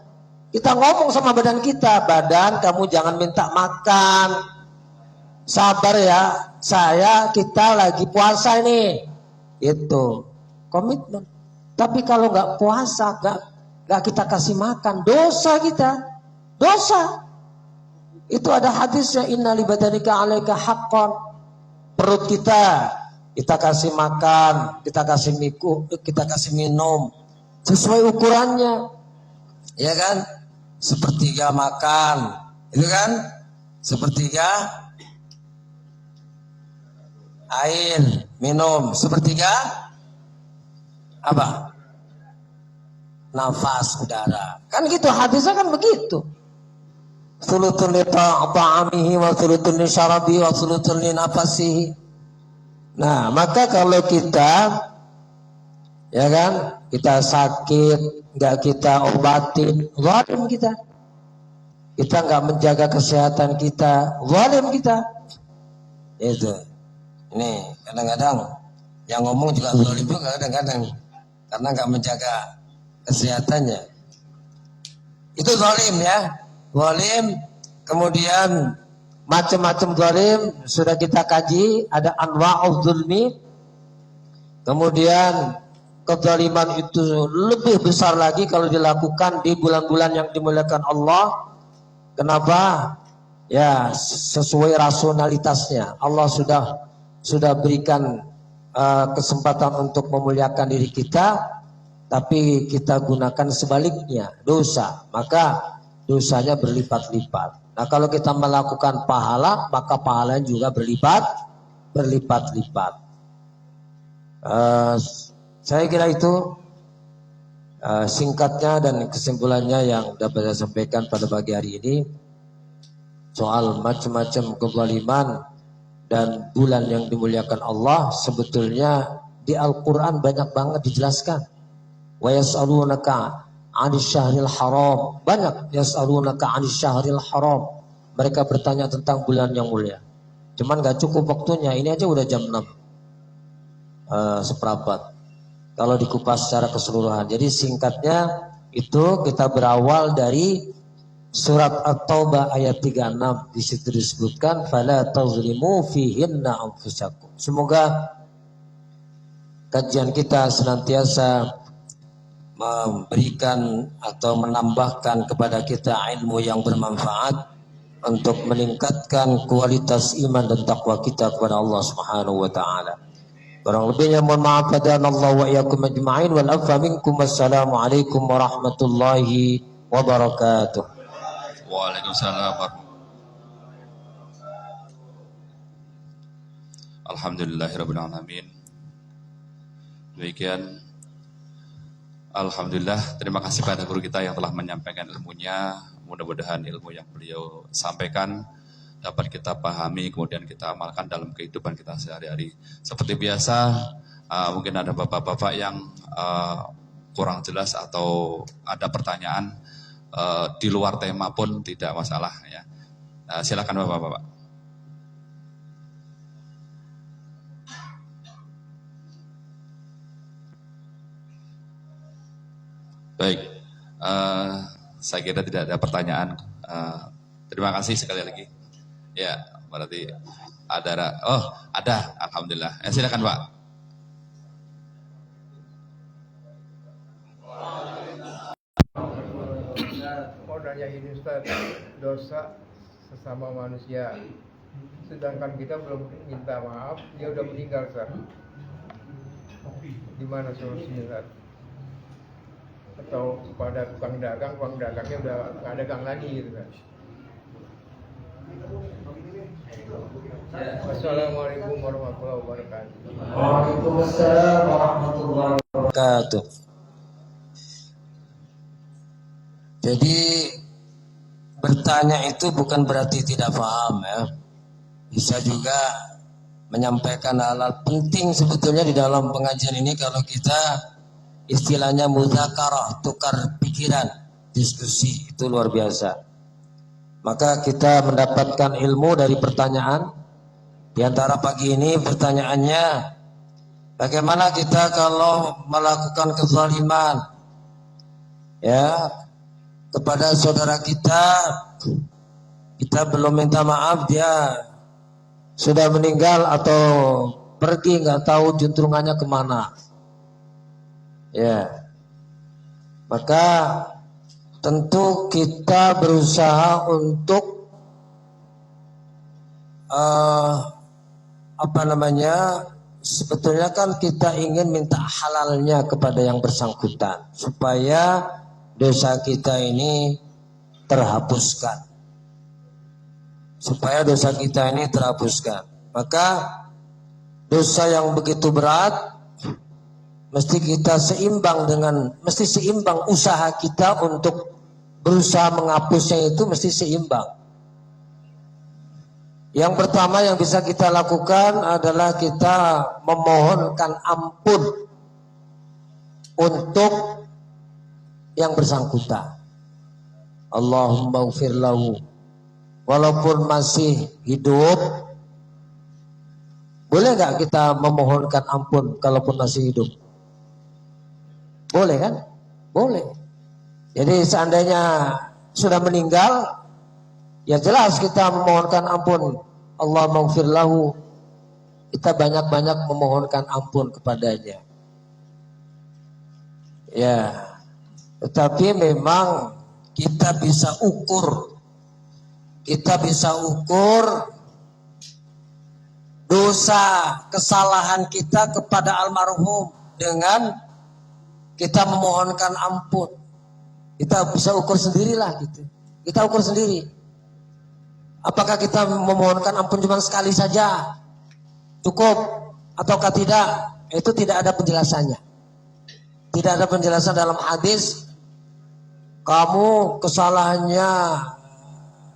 Kita ngomong sama badan kita, badan kamu jangan minta makan. Sabar ya, kita lagi puasa ini. Itu komitmen. Tapi kalau nggak puasa, nggak kita kasih makan, dosa kita, dosa. Itu ada hadisnya, inna li badanika alaika haqqan. Perut kita kasih makan, kita kasih minum sesuai ukurannya, ya kan? Sepertiga makan, itu kan? Sepertiga air minum, sepertiga apa? Nafas udara. Kan gitu hadisnya kan begitu. Sulutun li ta'amihi wa sulutun li syarabi wa sulutun li nafasihi. Nah, maka kalau kita, ya kan, kita sakit, nggak kita obatin, zalim kita. Kita nggak menjaga kesehatan kita, zalim kita. Itu. Ini kadang-kadang yang ngomong juga zalim juga kadang-kadang, karena nggak menjaga kesehatannya. Itu zalim ya, zalim. Kemudian macam-macam zalim sudah kita kaji, ada anwa'uz zulmi. Kemudian kezaliman itu lebih besar lagi kalau dilakukan di bulan-bulan yang dimuliakan Allah. Kenapa? Ya, sesuai rasionalitasnya. Allah sudah berikan kesempatan untuk memuliakan diri kita, tapi kita gunakan sebaliknya, dosa. Maka dosanya berlipat-lipat. Nah, kalau kita melakukan pahala, maka pahalanya juga berlipat-lipat. Eh, saya kira itu singkatnya dan kesimpulannya yang dapat saya sampaikan pada pagi hari ini soal macam-macam kezaliman dan bulan yang dimuliakan Allah. Sebetulnya di Al-Quran banyak banget dijelaskan. Wa yas'alunaka 'anis syahril haram. Banyak yas'alunaka 'anis syahril haram. Mereka bertanya tentang bulan yang mulia. Cuman gak cukup waktunya. Ini aja udah jam 6 seperempat. Kalau dikupas secara keseluruhan. Jadi singkatnya itu kita berawal dari surat At-Taubah ayat 36. Di situ disebutkan fala tazlimu fihinna anfusakum. Semoga kajian kita senantiasa memberikan atau menambahkan kepada kita ilmu yang bermanfaat untuk meningkatkan kualitas iman dan takwa kita kepada Allah Subhanahu wa taala. Kurang lebihnya mohon maaf pada Allah wa iyyakum ajma'in wal afwa minkum. Wassalamualaikum warahmatullahi wabarakatuh. Waalaikumsalam. Alhamdulillahirabbil alamin. Demikian, alhamdulillah, terima kasih pada guru kita yang telah menyampaikan ilmunya. Mudah-mudahan ilmu yang beliau sampaikan dapat kita pahami, kemudian kita amalkan dalam kehidupan kita sehari-hari. Seperti biasa, mungkin ada bapak-bapak yang kurang jelas atau ada pertanyaan di luar tema pun tidak masalah ya. Silakan bapak-bapak. Baik, saya kira tidak ada pertanyaan. Terima kasih sekali lagi. Ya, berarti ada. Oh, ada. Alhamdulillah. Silakan Pak. Mau nanya ini Ustaz, dosa sesama manusia, sedangkan kita belum minta maaf, dia udah meninggal Ustaz. Gimana solusinya Ustaz? Atau pada tukang dagangnya udah nggak dagang lagi gitu kan? Assalamualaikum warahmatullahi wabarakatuh. Waalaikumsalam warahmatullahi wabarakatuh. Jadi bertanya itu bukan berarti tidak paham ya. Bisa juga menyampaikan hal-hal penting sebetulnya di dalam pengajian ini kalau kita istilahnya mudzakarah, tukar pikiran, diskusi, itu luar biasa. Maka kita mendapatkan ilmu dari pertanyaan. Di antara pagi ini pertanyaannya, bagaimana kita kalau melakukan kezaliman ya kepada saudara kita belum minta maaf, dia sudah meninggal atau pergi nggak tahu juntrungannya kemana. Ya, maka tentu kita berusaha untuk sebetulnya kan kita ingin minta halalnya kepada yang bersangkutan supaya dosa kita ini terhapuskan. Maka dosa yang begitu berat mesti seimbang usaha kita untuk berusaha menghapusnya, itu mesti seimbang. Yang pertama yang bisa kita lakukan adalah kita memohonkan ampun untuk yang bersangkutan. Allahumma ighfir lahu, walaupun masih hidup. Boleh nggak kita memohonkan ampun kalaupun masih hidup? Boleh kan? Boleh. Jadi seandainya sudah meninggal, ya jelas kita memohonkan ampun. Allahumma ighfir lahu. Kita banyak-banyak memohonkan ampun kepadanya. Ya. Tetapi memang kita bisa ukur dosa kesalahan kita kepada almarhum dengan kita memohonkan ampun. Kita bisa ukur sendirilah gitu. Kita ukur sendiri. Apakah kita memohonkan ampun cuma sekali saja cukup ataukah tidak? itu tidak ada penjelasannya. Tidak ada penjelasan dalam hadis, kamu kesalahannya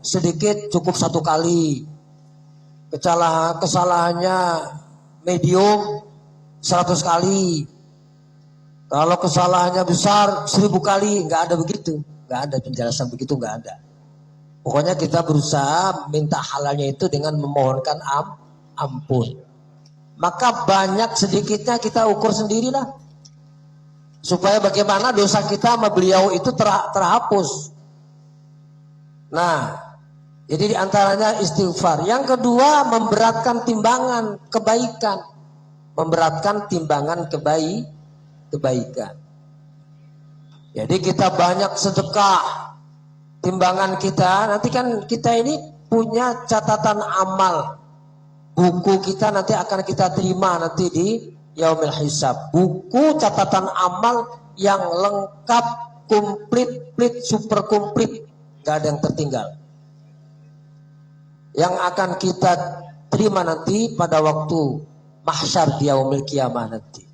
sedikit cukup 1 kali, kesalahannya medium 100 kali, kalau kesalahannya besar 1000 kali. Nggak ada begitu, nggak ada penjelasan begitu, nggak ada. Pokoknya kita berusaha minta halalnya itu dengan memohonkan ampun. Maka banyak sedikitnya kita ukur sendirilah, supaya bagaimana dosa kita sama beliau itu terhapus. Nah, jadi diantaranya istighfar. Yang kedua, memberatkan timbangan kebaikan. Memberatkan timbangan kebaikan. Jadi kita banyak sedekah, timbangan kita, nanti kan kita ini punya catatan amal. Buku kita nanti akan kita terima nanti di Yaumil Hisab. Buku catatan amal yang lengkap, komplit, super komplit, gak ada yang tertinggal. Yang akan kita terima nanti pada waktu mahsyar di Yaumil Qiyamah nanti.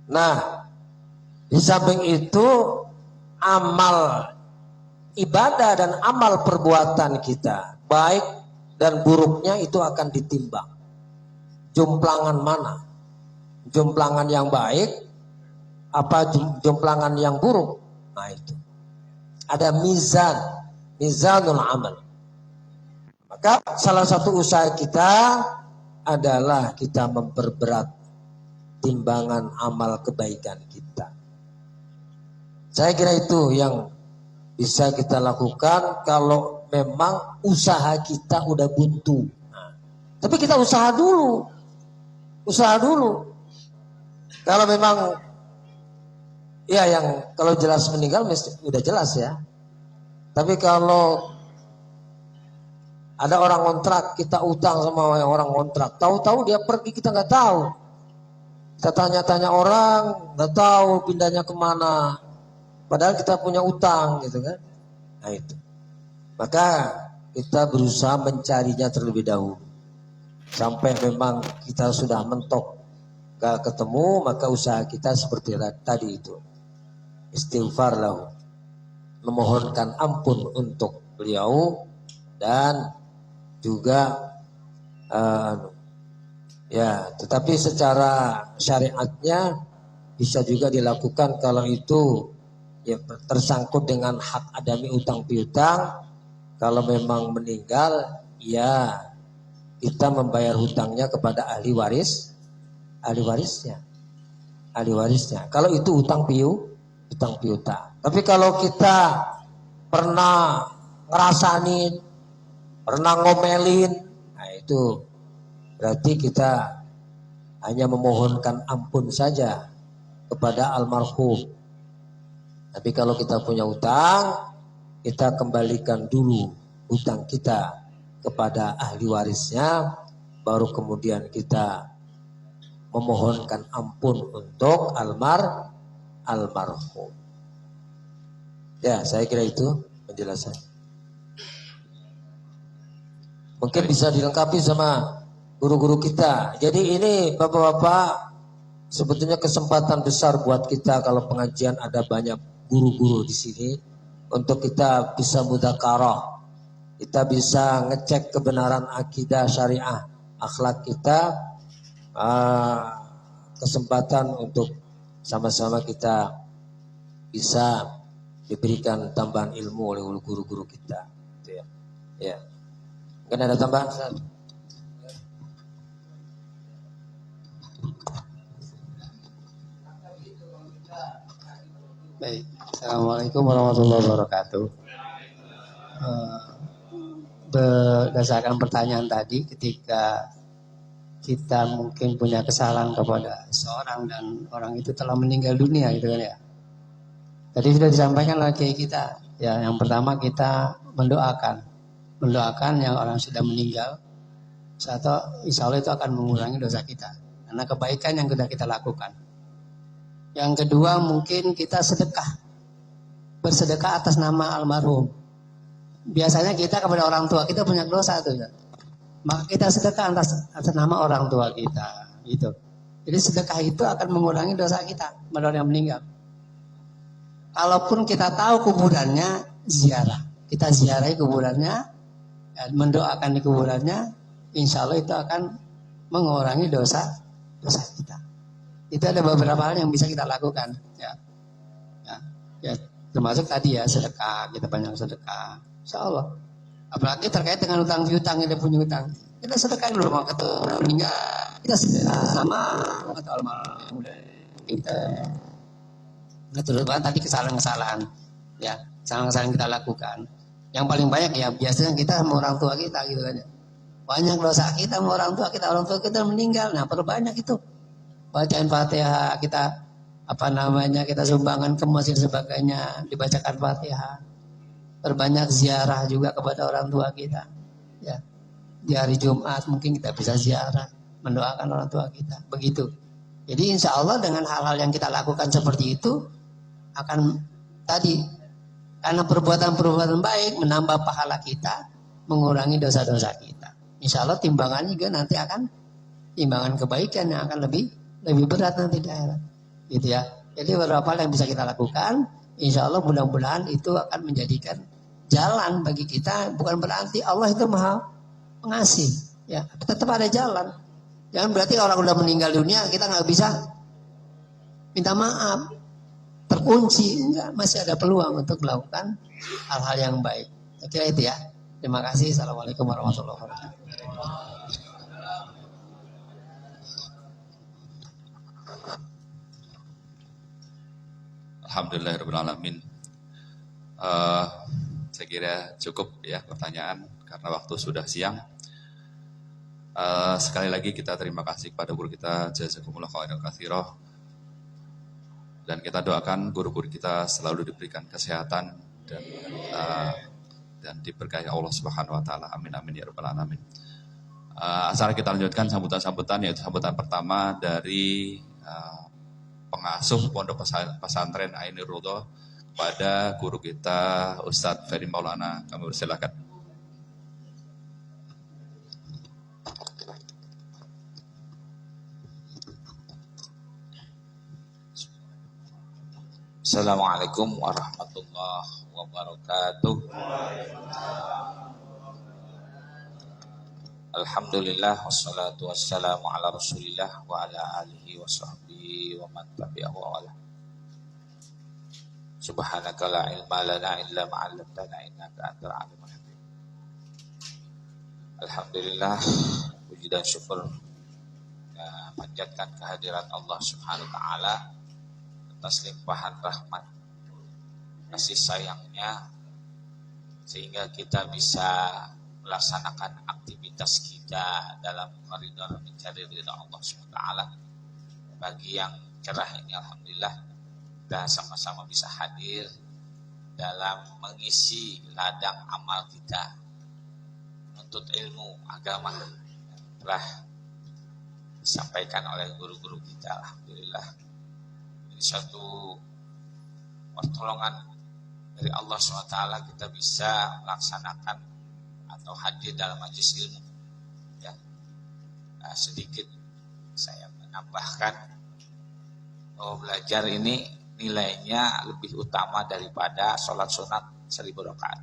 Nah, di samping itu amal ibadah dan amal perbuatan kita, baik dan buruknya itu akan ditimbang. Jumplangan mana? Jumplangan yang baik apa jumplangan yang buruk? Nah itu. Ada mizanul amal. Maka salah satu usaha kita adalah kita memperberat timbangan amal kebaikan kita. Saya kira itu yang bisa kita lakukan kalau memang usaha kita udah buntu. Nah, tapi kita usaha dulu. Kalau memang ya yang kalau jelas meninggal udah jelas ya. Tapi kalau ada orang kontrak, kita utang sama orang kontrak, tahu-tahu dia pergi kita nggak tahu. Kita tanya-tanya orang, nggak tahu pindahnya kemana. Padahal kita punya utang gitu kan. Nah itu. Maka kita berusaha mencarinya terlebih dahulu. Sampai memang kita sudah mentok gak ketemu, maka usaha kita seperti tadi itu. Istighfar lahu. Memohonkan ampun untuk beliau. Dan juga ya, tetapi secara syariatnya bisa juga dilakukan kalau itu ya tersangkut dengan hak adami utang piutang. Kalau memang meninggal, ya kita membayar hutangnya kepada ahli warisnya. Kalau itu utang piutang. Tapi kalau kita pernah ngerasanin, pernah ngomelin, nah itu berarti kita hanya memohonkan ampun saja kepada almarhum. Tapi kalau kita punya utang, kita kembalikan dulu utang kita kepada ahli warisnya, baru kemudian kita memohonkan ampun untuk almarhum. Ya, saya kira itu penjelasan. Mungkin bisa dilengkapi sama guru-guru kita. Jadi ini bapak-bapak, sebetulnya kesempatan besar buat kita kalau pengajian ada banyak guru-guru di sini untuk kita bisa mudzakarah. Kita bisa ngecek kebenaran akidah syariah, akhlak kita. Kesempatan untuk sama-sama kita bisa diberikan tambahan ilmu oleh guru-guru kita. Gitu ya. Ya. Mungkin ada tambahan? Baik, Assalamualaikum warahmatullahi wabarakatuh. Berdasarkan pertanyaan tadi, ketika kita mungkin punya kesalahan kepada seorang dan orang itu telah meninggal dunia, gitu kan ya. Tadi sudah disampaikan oleh kiai kita. Ya, yang pertama kita mendoakan yang orang sudah meninggal. Satu, insya Allah itu akan mengurangi dosa kita karena kebaikan yang sudah kita lakukan. Yang kedua mungkin kita bersedekah atas nama almarhum. Biasanya kita kepada orang tua kita punya dosa tuh ya. Maka kita sedekah atas nama orang tua kita, gitu. Jadi sedekah itu akan mengurangi dosa kita pada orang yang meninggal. Kalaupun kita tahu kuburannya, ziarah. Kita ziarahi kuburannya, mendoakan di kuburannya, insya Allah itu akan mengurangi dosa kita. Itu ada beberapa hal yang bisa kita lakukan. Ya, termasuk tadi ya sedekah, kita banyak sedekah, insya Allah. Apalagi terkait dengan utang piutang, kita punya utang, kita sedekah dulu mau ketemu meninggal, kita sedekah sama atau almarhum kita. Nah, terutama tadi kesalahan-kesalahan, ya kesalahan-kesalahan kita lakukan. Yang paling banyak ya biasanya kita sama orang tua kita gitu kan. Banyak dosa kita sama orang tua kita meninggal. Nah, perbanyak itu. Bacain Fatihah, kita kita sumbangan ke masjid sebagainya, dibacakan Fatihah. Perbanyak ziarah juga kepada orang tua kita. Ya. Di hari Jumat mungkin kita bisa ziarah, mendoakan orang tua kita. Begitu. Jadi insya Allah dengan hal-hal yang kita lakukan seperti itu akan tadi karena perbuatan-perbuatan baik menambah pahala kita, mengurangi dosa-dosa kita. Insya Allah timbangan juga nanti akan timbangan kebaikan yang akan lebih berat nanti di akhirat. Gitu ya. Jadi beberapa hal yang bisa kita lakukan, insya Allah mudah-mudahan itu akan menjadikan jalan bagi kita. Bukan berarti Allah itu maha pengasih, ya. Tetap ada jalan. Jangan berarti orang udah meninggal dunia kita nggak bisa minta maaf, terkunci. Enggak, masih ada peluang untuk melakukan hal-hal yang baik. Saya kira itu ya. Terima kasih. Assalamualaikum warahmatullahi wabarakatuh. Alhamdulillahirrahmanirrahim. Saya kira cukup ya pertanyaan karena waktu sudah siang. Sekali lagi kita terima kasih kepada guru kita, jazakumullah khairan katsira. Dan kita doakan guru-guru kita selalu diberikan kesehatan dan diberkahi Allah Subhanahu wa taala. Amin amin ya rabbal alamin. Acara kita lanjutkan sambutan-sambutan, yaitu sambutan pertama dari pengasuh Pondok Pesantren Ainur Ridho kepada guru kita Ustadz Ferry Maulana. Kami persilakan. Assalamualaikum warahmatullahi wabarakatuh. Alhamdulillah wassalatu wassalamu ala Rasulillah wa ala alihi wa sahbihi wa man tabi'ahu wa wala. Subhanaka la ilma lana illa ma 'allamtana innaka antal alimul hakim. Alhamdulillah, puji dan syukur panjatkan kehadirat Allah Subhanahu wa taala atas limpahan rahmat kasih sayangnya sehingga kita bisa melaksanakan aktivitas kita dalam koridor mencari ridha Allah SWT. Bagi yang cerah ini alhamdulillah kita sama-sama bisa hadir dalam mengisi ladang amal kita menuntut ilmu agama telah disampaikan oleh guru-guru kita. Alhamdulillah ini suatu pertolongan dari Allah SWT kita bisa melaksanakan atau hadir dalam majelis ilmu. Ya. Sedikit saya menambahkan bahwa belajar ini nilainya lebih utama daripada sholat sunat 1000 rakaat.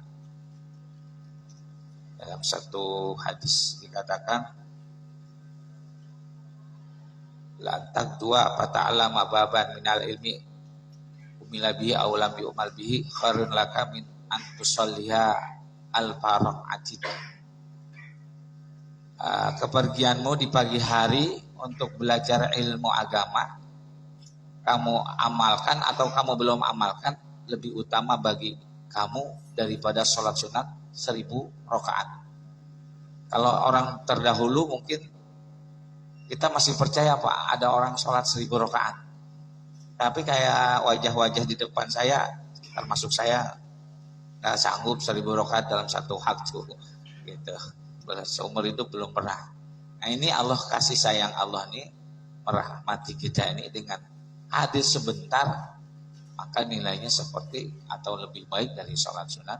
Dalam satu hadis dikatakan, lantak dua fata'alama baban minal ilmi umila bihi awlam bi umal bihi khairun laka min antusalliha al-faraq atid. Kepergianmu di pagi hari untuk belajar ilmu agama, kamu amalkan atau kamu belum amalkan, lebih utama bagi kamu daripada sholat sunat 1000 rakaat. Kalau orang terdahulu mungkin kita masih percaya Pak, ada orang sholat 1000 rakaat. Tapi kayak wajah-wajah di depan saya, termasuk saya, nggak sanggup 1000 rakaat dalam satu waktu gitu. Seumur hidup belum pernah. Nah ini Allah, kasih sayang Allah nih merahmati kita ini dengan hadir sebentar, maka nilainya seperti atau lebih baik dari sholat sunat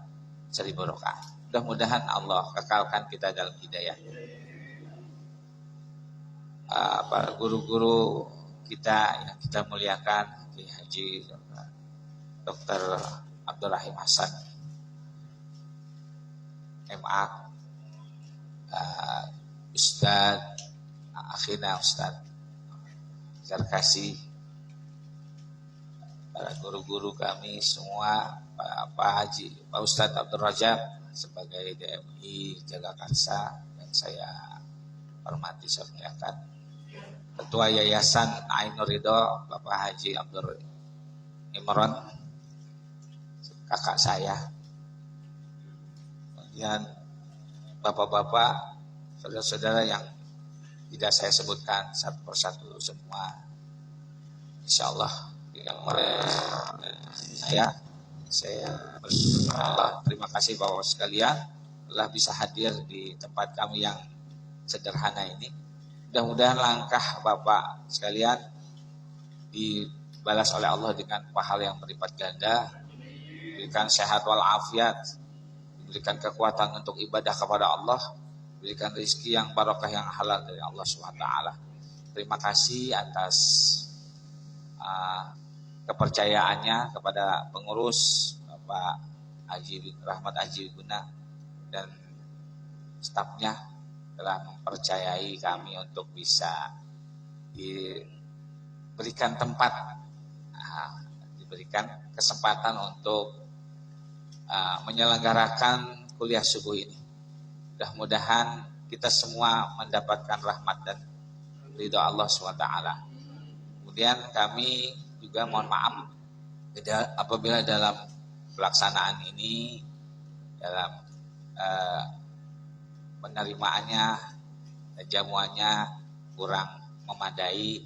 1000 rakaat. Mudah-mudahan Allah kekalkan kita dalam hidayah. para guru-guru kita yang kita muliakan, Kiai Haji Dr. Abdurrahim Hasan MA, Ustadz akhirnya Ustadz Zarkasi, para guru-guru kami semua, Pak Ustadz Abdul Rajab sebagai DMI Jagakarsa yang saya hormati, saya muliakan, Ketua Yayasan Ainur Ridho Bapak Haji Abdul Imron, kakak saya, kemudian bapak-bapak, saudara-saudara yang tidak saya sebutkan satu persatu semua, insya Allah yang saya bersyukur, terima kasih Bapak sekalian telah bisa hadir di tempat kami yang sederhana ini. Mudah-mudahan langkah Bapak sekalian dibalas oleh Allah dengan pahala yang berlipat ganda, diberikan sehat walafiat, diberikan kekuatan untuk ibadah kepada Allah, diberikan rezeki yang barokah yang halal dari Allah SWT. Terima kasih atas kepercayaannya kepada pengurus Bapak Rahmat Haji Guna dan stafnya telah mempercayai kami untuk bisa diberikan tempat, diberikan kesempatan untuk menyelenggarakan kuliah subuh ini. Mudah-mudahan kita semua mendapatkan rahmat dan ridho Allah SWT. Kemudian kami juga mohon maaf apabila dalam pelaksanaan ini, dalam penerimaannya dan jamuannya kurang memadai,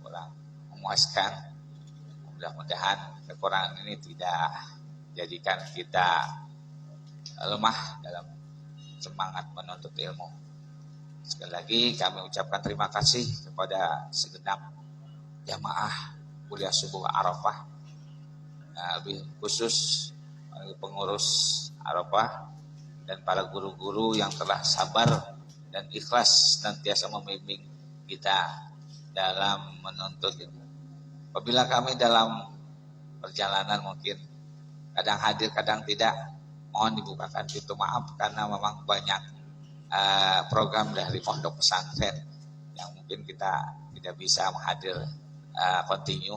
kurang memuaskan. Mudah-mudahan kekurangan ini tidak jadikan kita lemah dalam semangat menuntut ilmu. Sekali lagi kami ucapkan terima kasih kepada segenap jamaah kuliah subuh Arafah, lebih khusus pengurus Arafah dan para guru-guru yang telah sabar dan ikhlas senantiasa membimbing kita dalam menuntut ilmu. Apabila kami dalam perjalanan mungkin kadang hadir kadang tidak, mohon dibukakan pintu maaf karena memang banyak program dari pondok pesantren yang mungkin kita tidak bisa menghadir continue,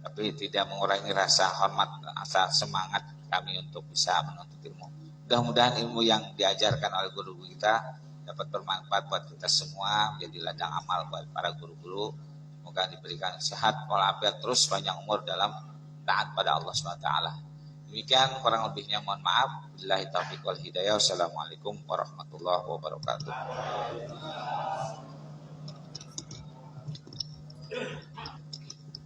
tapi tidak mengurangi rasa hormat, rasa semangat kami untuk bisa menuntut ilmu. Mudah-mudahan ilmu yang diajarkan oleh guru kita dapat bermanfaat buat kita semua, menjadi ladang amal buat para guru-guru. Semoga diberikan sehat walafiat terus panjang umur dalam taat pada Allah SWT. Demikian kurang lebihnya mohon maaf. Billahi taufiq wal hidayah. Wassalamualaikum warahmatullahi wabarakatuh.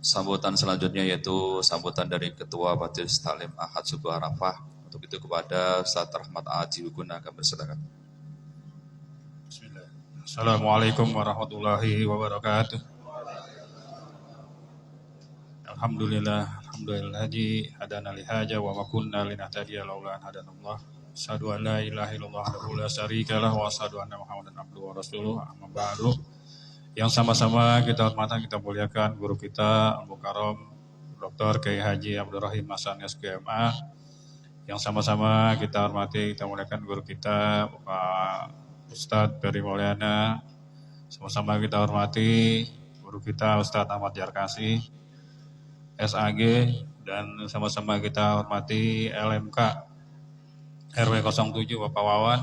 Sambutan selanjutnya yaitu sambutan dari Ketua Majelis Taklim Ahad Subuh Arafah. Untuk itu kepada Ustaz Rahmat Haji Guna akan bersilakan. Bismillah. Assalamualaikum warahmatullahi wabarakatuh. Alhamdulillah hadana lihaja wa ma kunna linahtadiya laula an hadanallah. Asyhadu an la ilaha illallah wahdahu la syarika lah wa asyhadu anna Muhammadan abduhu wa rasuluh. Amma ba'du. Yang sama-sama kita hormati, kita muliakan guru kita Al-Mukarram Dr. Kiai Haji Abdurrahim Hasan SKMA. Yang sama-sama kita hormati, kita muliakan guru kita Bapak Ustadz Peri Maulana. Sama-sama kita hormati guru kita Ustadz Ahmad Jarkasi SAG, dan sama-sama kita hormati LMK RW 07 Bapak Wawan.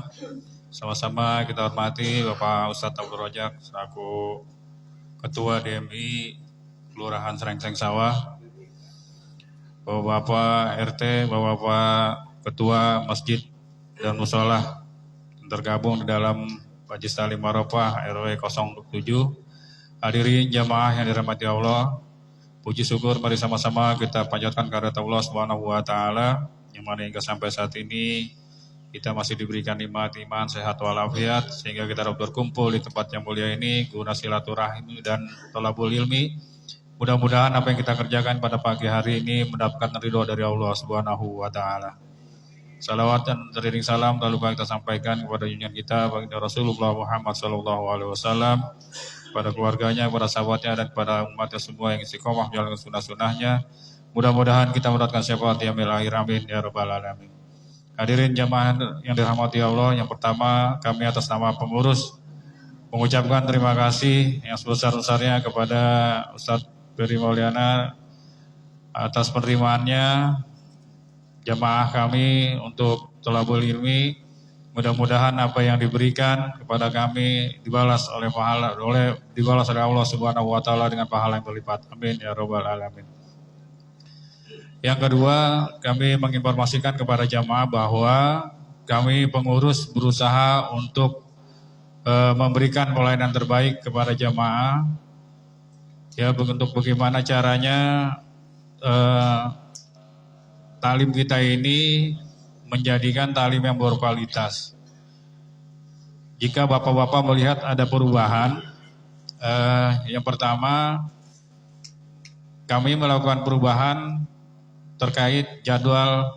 Sama-sama kita hormati Bapak Ustadz Abdul Rajab selaku Ketua DMI Kelurahan Serengseng Sawah, Bapak-Bapak RT, Bapak-Bapak Ketua Masjid dan Musola tergabung di dalam Majelis Taklim Arafah RW 07. Hadirin jamaah yang dirahmati Allah, puji syukur mari sama-sama kita panjatkan kehadirat Allah Subhanahu wa taala yang mana hingga sampai saat ini kita masih diberikan nikmat iman, sehat walafiat sehingga kita dapat berkumpul di tempat yang mulia ini guna silaturahim dan thalabul ilmi. Mudah-mudahan apa yang kita kerjakan pada pagi hari ini mendapatkan ridho dari Allah Subhanahu wa taala. Salawat dan teriring salam tak lupa kita sampaikan kepada junjungan kita baginda Rasulullah Muhammad SAW, kepada keluarganya, kepada sahabatnya, dan kepada umatnya semua yang istiqomah menjalankan sunnah-sunnahnya. Mudah-mudahan kita mendapatkan syafaat yaumil akhir, amin ya rabbal alamin. Hadirin jamaah yang dirahmati Allah, yang pertama kami atas nama pengurus mengucapkan terima kasih yang sebesar-besarnya kepada Ustadz Ferry Maulana atas penerimaannya jamaah kami untuk thalabul ilmi. Mudah-mudahan apa yang diberikan kepada kami dibalas oleh Allah Subhanahu wa taala dengan pahala yang berlipat. Amin ya rabbal alamin. Yang kedua, kami menginformasikan kepada jamaah bahwa kami pengurus berusaha untuk memberikan pelayanan terbaik kepada jamaah. Ya, untuk bagaimana caranya talim kita ini menjadikan talim yang berkualitas. Jika bapak-bapak melihat ada perubahan, yang pertama kami melakukan perubahan terkait jadwal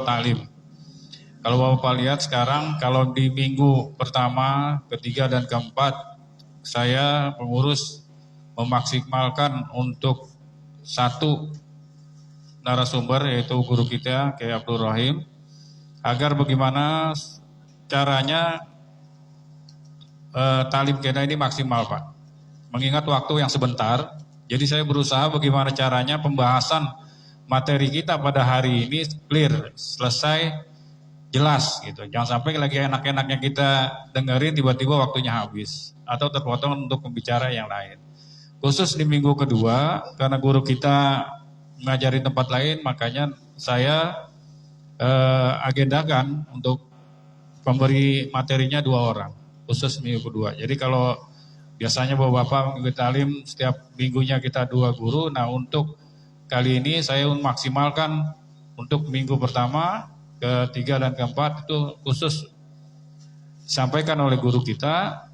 talim. Kalau bapak lihat sekarang, kalau di minggu pertama, ketiga, dan keempat, saya pengurus memaksimalkan untuk satu narasumber, yaitu guru kita Kiai Abdul Rahim, agar bagaimana caranya talim kita ini maksimal, Pak. Mengingat waktu yang sebentar, jadi saya berusaha bagaimana caranya pembahasan materi kita pada hari ini clear, selesai, jelas gitu. Jangan sampai lagi enak-enaknya kita dengerin tiba-tiba waktunya habis atau terpotong untuk pembicara yang lain. Khusus di minggu kedua, karena guru kita mengajari tempat lain, makanya saya agendakan untuk pemberi materinya 2 orang, khusus minggu kedua. Jadi kalau biasanya bapak-bapak mengikuti talim setiap minggunya kita 2 guru, nah untuk kali ini saya memaksimalkan untuk minggu pertama, ketiga, dan keempat itu khusus disampaikan oleh guru kita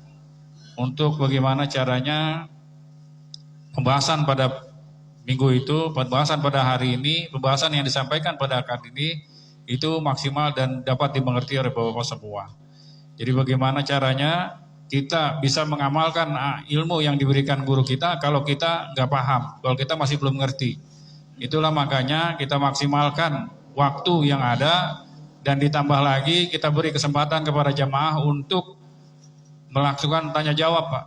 untuk bagaimana caranya pembahasan pada minggu itu, pembahasan pada hari ini, pembahasan yang disampaikan pada kali ini itu maksimal dan dapat dimengerti oleh bapak-bapak semua. Jadi bagaimana caranya kita bisa mengamalkan ilmu yang diberikan guru kita kalau kita nggak paham, kalau kita masih belum mengerti. Itulah makanya kita maksimalkan waktu yang ada dan ditambah lagi kita beri kesempatan kepada jamaah untuk melakukan tanya jawab, Pak.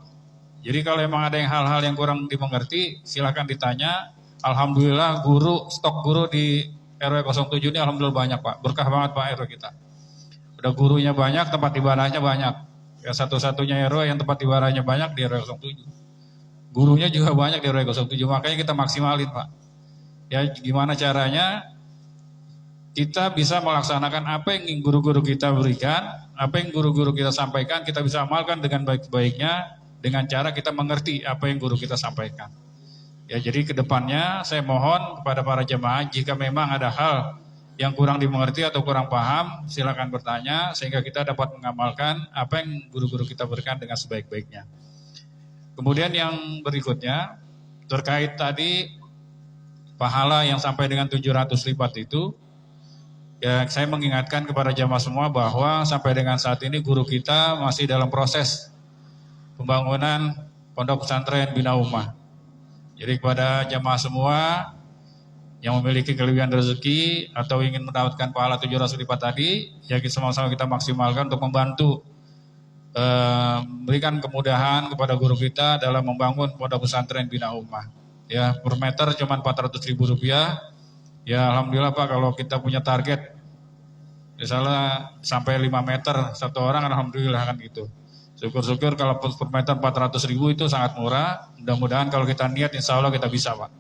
Jadi kalau memang ada yang hal-hal yang kurang dimengerti, silakan ditanya. Alhamdulillah stok guru di RW 07 ini alhamdulillah banyak, Pak. Berkah banget Pak RW kita. Udah gurunya banyak, tempat ibadahnya banyak. Ya satu-satunya RW yang tempat ibadahnya banyak di RW 07. Gurunya juga banyak di RW 07, makanya kita maksimalin, Pak. Ya gimana caranya kita bisa melaksanakan apa yang guru-guru kita berikan, apa yang guru-guru kita sampaikan, kita bisa amalkan dengan baik-baiknya, dengan cara kita mengerti apa yang guru kita sampaikan. Ya, jadi kedepannya saya mohon kepada para jemaah, jika memang ada hal yang kurang dimengerti atau kurang paham, silakan bertanya sehingga kita dapat mengamalkan apa yang guru-guru kita berikan dengan sebaik-baiknya. Kemudian yang berikutnya terkait tadi pahala yang sampai dengan 700 lipat itu, ya saya mengingatkan kepada jemaah semua bahwa sampai dengan saat ini guru kita masih dalam proses pembangunan pondok pesantren Bina Ummah. Jadi kepada jamaah semua yang memiliki kelebihan rezeki atau ingin mendapatkan pahala 700 lipat tadi, ya sama-sama kita maksimalkan untuk membantu memberikan kemudahan kepada guru kita dalam membangun pondok pesantren Bina Ummah. Ya, per meter cuma Rp400.000. Ya alhamdulillah Pak, kalau kita punya target misalnya sampai 5 meter satu orang, alhamdulillah kan gitu. Syukur-syukur kalau per meter 400.000 itu sangat murah. Mudah-mudahan kalau kita niat insya Allah kita bisa, Pak.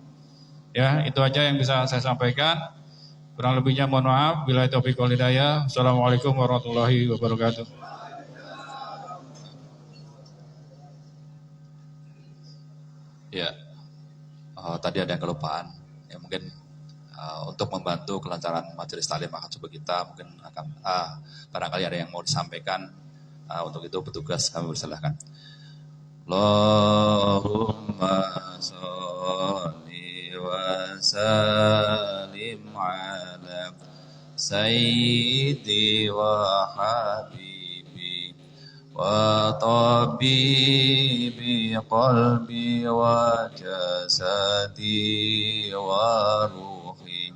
Ya, itu aja yang bisa saya sampaikan. Kurang lebihnya mohon maaf. Billahi taufiq wal hidayah. Assalamualaikum warahmatullahi wabarakatuh. Ya, tadi ada yang kelupaan. Ya mungkin untuk membantu kelancaran majelis taklim mahasiswa kita, mungkin akan barangkali ada yang mau disampaikan. Untuk itu petugas kami persilahkan. Allahumma sholli wa sallim ala سيدي وحبيبي وطبيبي قلبي وجسدي وروحي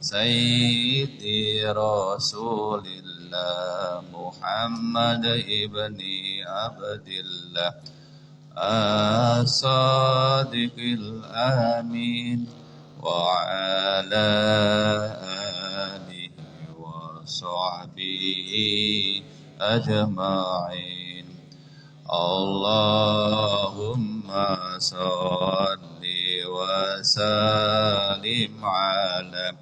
سيدي رسول الله محمد ابن عبد الله الصادق الأمين وعلى آله وصحبه أجمعين اللهم صل وسلم على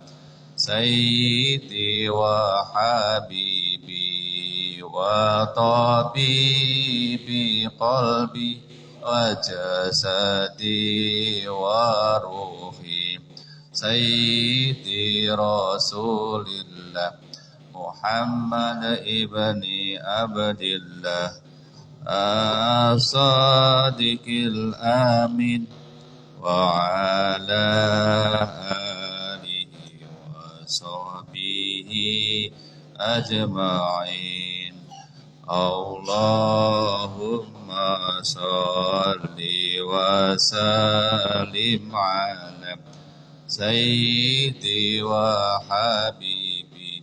سيدي وحبيبي وطبيبي قلبي وجسدي وروحي سيدي رسول الله محمد ابن عبد الله الصادق الأمين وعلى آله وصحبه أجمعين اللهم صل وسلم على سيدي وحبيبي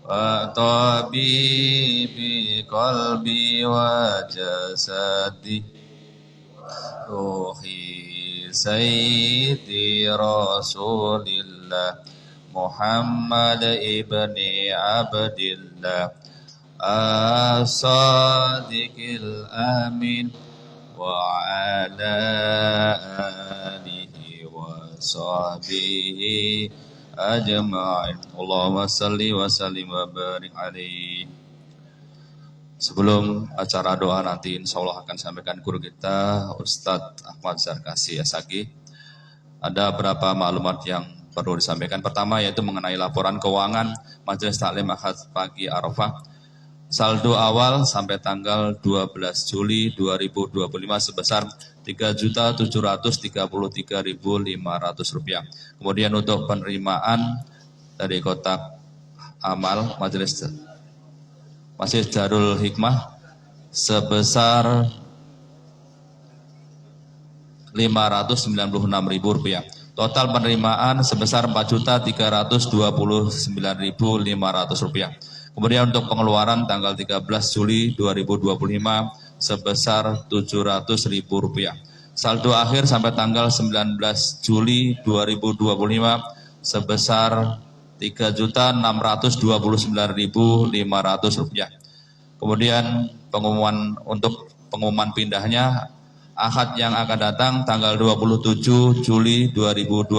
وطبيبي قلبي وجسدي روحي سيدي رسول الله محمد ابن عبد الله الصادق الأمين وعلى آله وصحبه أجمعين اللهم صل وسلم وبارك عليه. Sebelum acara doa nanti insya Allah akan sampaikan guru kita Ustadz Ahmad Zarkasi Asaki. Ada beberapa maklumat yang perlu disampaikan. Pertama yaitu mengenai laporan keuangan Majelis Taklim Ahad Pagi Arafah. Saldo awal sampai tanggal 12 Juli 2025 sebesar Rp3.733.500. Kemudian untuk penerimaan dari kotak amal Majelis Masjid Darul Hikmah sebesar Rp596.000. Total penerimaan sebesar Rp4.329.500. Kemudian untuk pengeluaran tanggal 13 Juli 2025 sebesar Rp700.000. Saldo akhir sampai tanggal 19 Juli 2025 sebesar Rp3.629.500. Kemudian pengumuman pindahnya Ahad yang akan datang tanggal 27 Juli 2025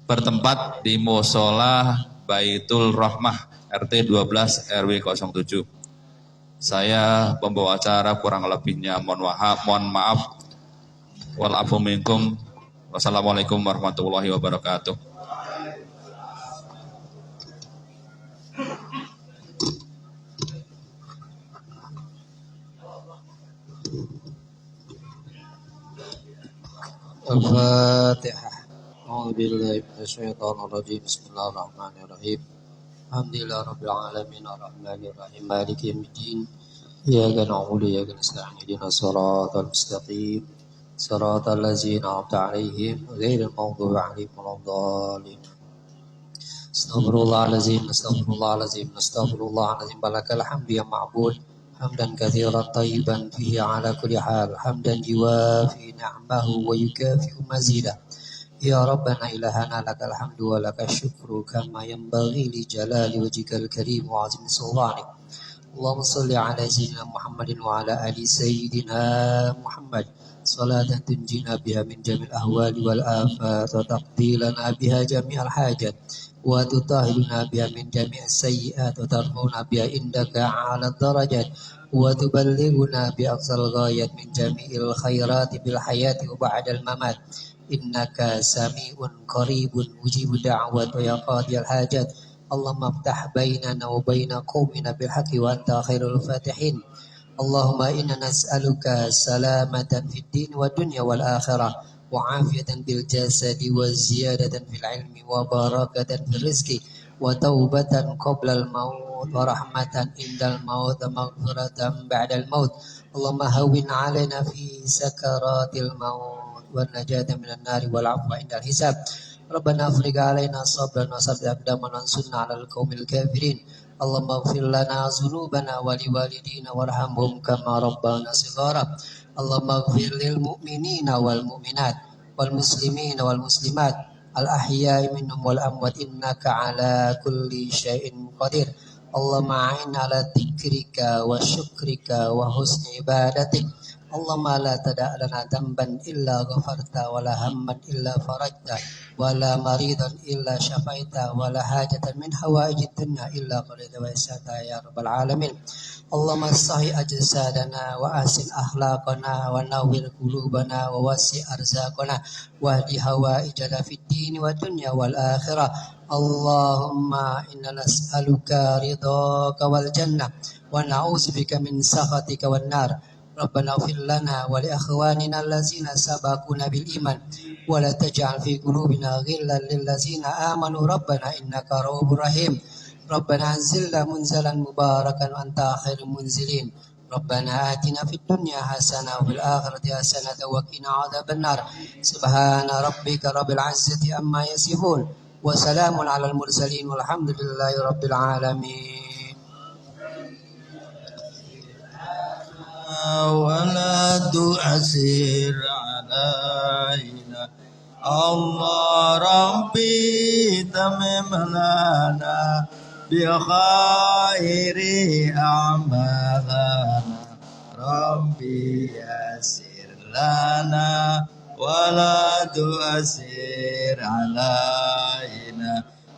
bertempat di Musola Baitul Rahmah RT 12 RW 07. Saya pembawa acara kurang lebihnya mohon maaf. Walafu minkum. Wassalamualaikum warahmatullahi wabarakatuh. Al-Fatihah. A'udzubillahi minasyaitonir rajim. Bismillahirrahmanirrahim. Alhamdulillahi rabbil alamin arrahmanir rahim maliki yaumiddin. Iyyaka na'budu wa iyyaka nasta'in ihdinas siratal mustaqim. Siratal ladzina an'amta 'alaihim ghairil maghdubi 'alaihim waladdallin. Astaghfirullahalazim, astaghfirullahalazim, astaghfirullahalazim. Balakal hamdu ya ma'bud. Hamdan katsiran tayyiban fihi 'ala kulli hal. Hamdan yuwafi ni'amahu wa yukafi'u mazidah. Ya Rabbana ilahana lakal hamdu wa lakal syukru kama yanbaghi li jalali wajhikal karim wa 'azimi sultanik. Allahumma salli ala sayyidina Muhammadin wa ala ali sayyidina Muhammad salatan tunjina biha min jamil ahwali wal afat wa taqdi lana biha jami'al hajat wa tutahhiruna biha min jami'is sayyi'at wa tarfa'una biha indaka 'ala darajat wa tuballighuna bi aqsal ghayat min jami'il khairati bil hayati wa ba'dal mamat. Innaka sami'un qaribun mujibu da'wat wa ya qadiyal hajat. Allahumma aftah bainana wa baina qaumina bil haqqi wa anta khairul fatihin. Allahumma inna nas'aluka salamatan fid din wa dunya wal akhirah وعافية في الجسد وزيادة في العلم وبركة في الرزق وتوبة قبل الموت ورحمة عند الموت ومغفرة بعد الموت. اللهم هون علينا في سكرات الموت والنجاة من النار والعفو عند الحساب. ربنا افرج علينا صبرا وثبت أقدامنا وانصرنا على القوم الكافرين. اللهم اغفر لنا ذنوبنا ولوالدينا وارحمهم كما ربنا صغارا. اللهم اغفر للمؤمنين والمؤمنات والمسلمين والمسلمات الأحياء منهم والأموات إنك على كل شيء قدير. اللهم أعنا على ذكرك وشكرك وحسن عبادتك. اللهم لا تدع لنا ذنبا إلا غفرت ولا هما إلا فرجت ولا مريضا إلا شفيت ولا حاجة من حوائج الدنيا إلا قضيت ويسرتها يا رب العالمين. اللهم صحح أجسادنا وأحسن أخلاقنا ونور قلوبنا ووسع أرزاقنا واهد حوائجنا في الدين والدنيا والآخرة. اللهم إنا نسألك رضاك والجنة ونعوذ بك من سخطك والنار. ربنا اغفر لنا ولإخواننا الذين سبقونا بالإيمان ولا تجعل في قلوبنا غلا للذين آمنوا ربنا إنك رؤوف رحيم. ربنا أنزلنا منزلا مباركا وأنت خير المنزلين. ربنا آتنا في الدنيا حسنة وفي الآخرة حسنة وقنا عذاب النار. سبحان ربك رب العزة عما يصفون وسلام على المرسلين والحمد لله رب العالمين. ولا تؤثر علينا الله ربي تمم لنا بخير أعمالنا ربي يسر لنا ولا تؤثر علينا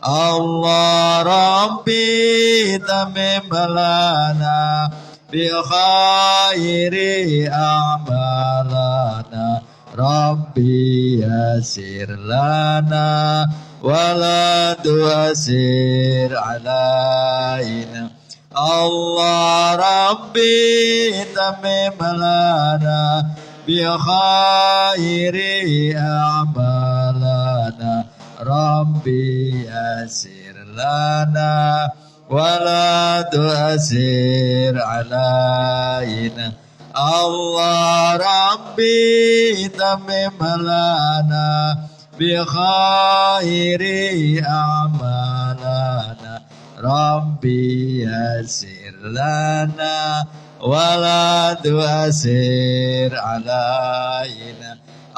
الله ربي تمم لنا بخير أعمالنا ربي يسر لنا ولا تؤثر علينا الله ربي تمم لنا بخير أعمالنا ربي يسر لنا ولا تؤثر علينا الله ربي تمم لنا بخير أعمالنا ربي يسر لنا ولا تؤثر علينا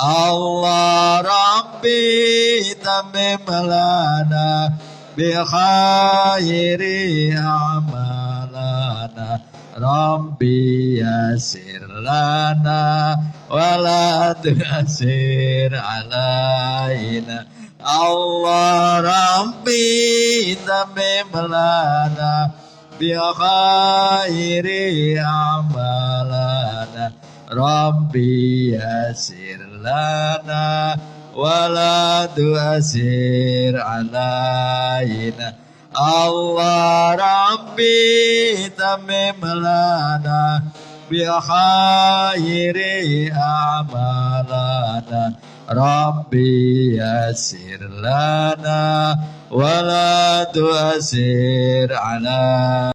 الله ربي تمم لنا بخير أعمالنا ربي يسر لنا ولا تؤثر علينا الله ربي تمم لنا بخير أعمالنا ربي يسر لنا ولا تؤثر علينا الله ربي تمم لنا بخير أعمالنا ربي يسر لنا ولا تؤثر علينا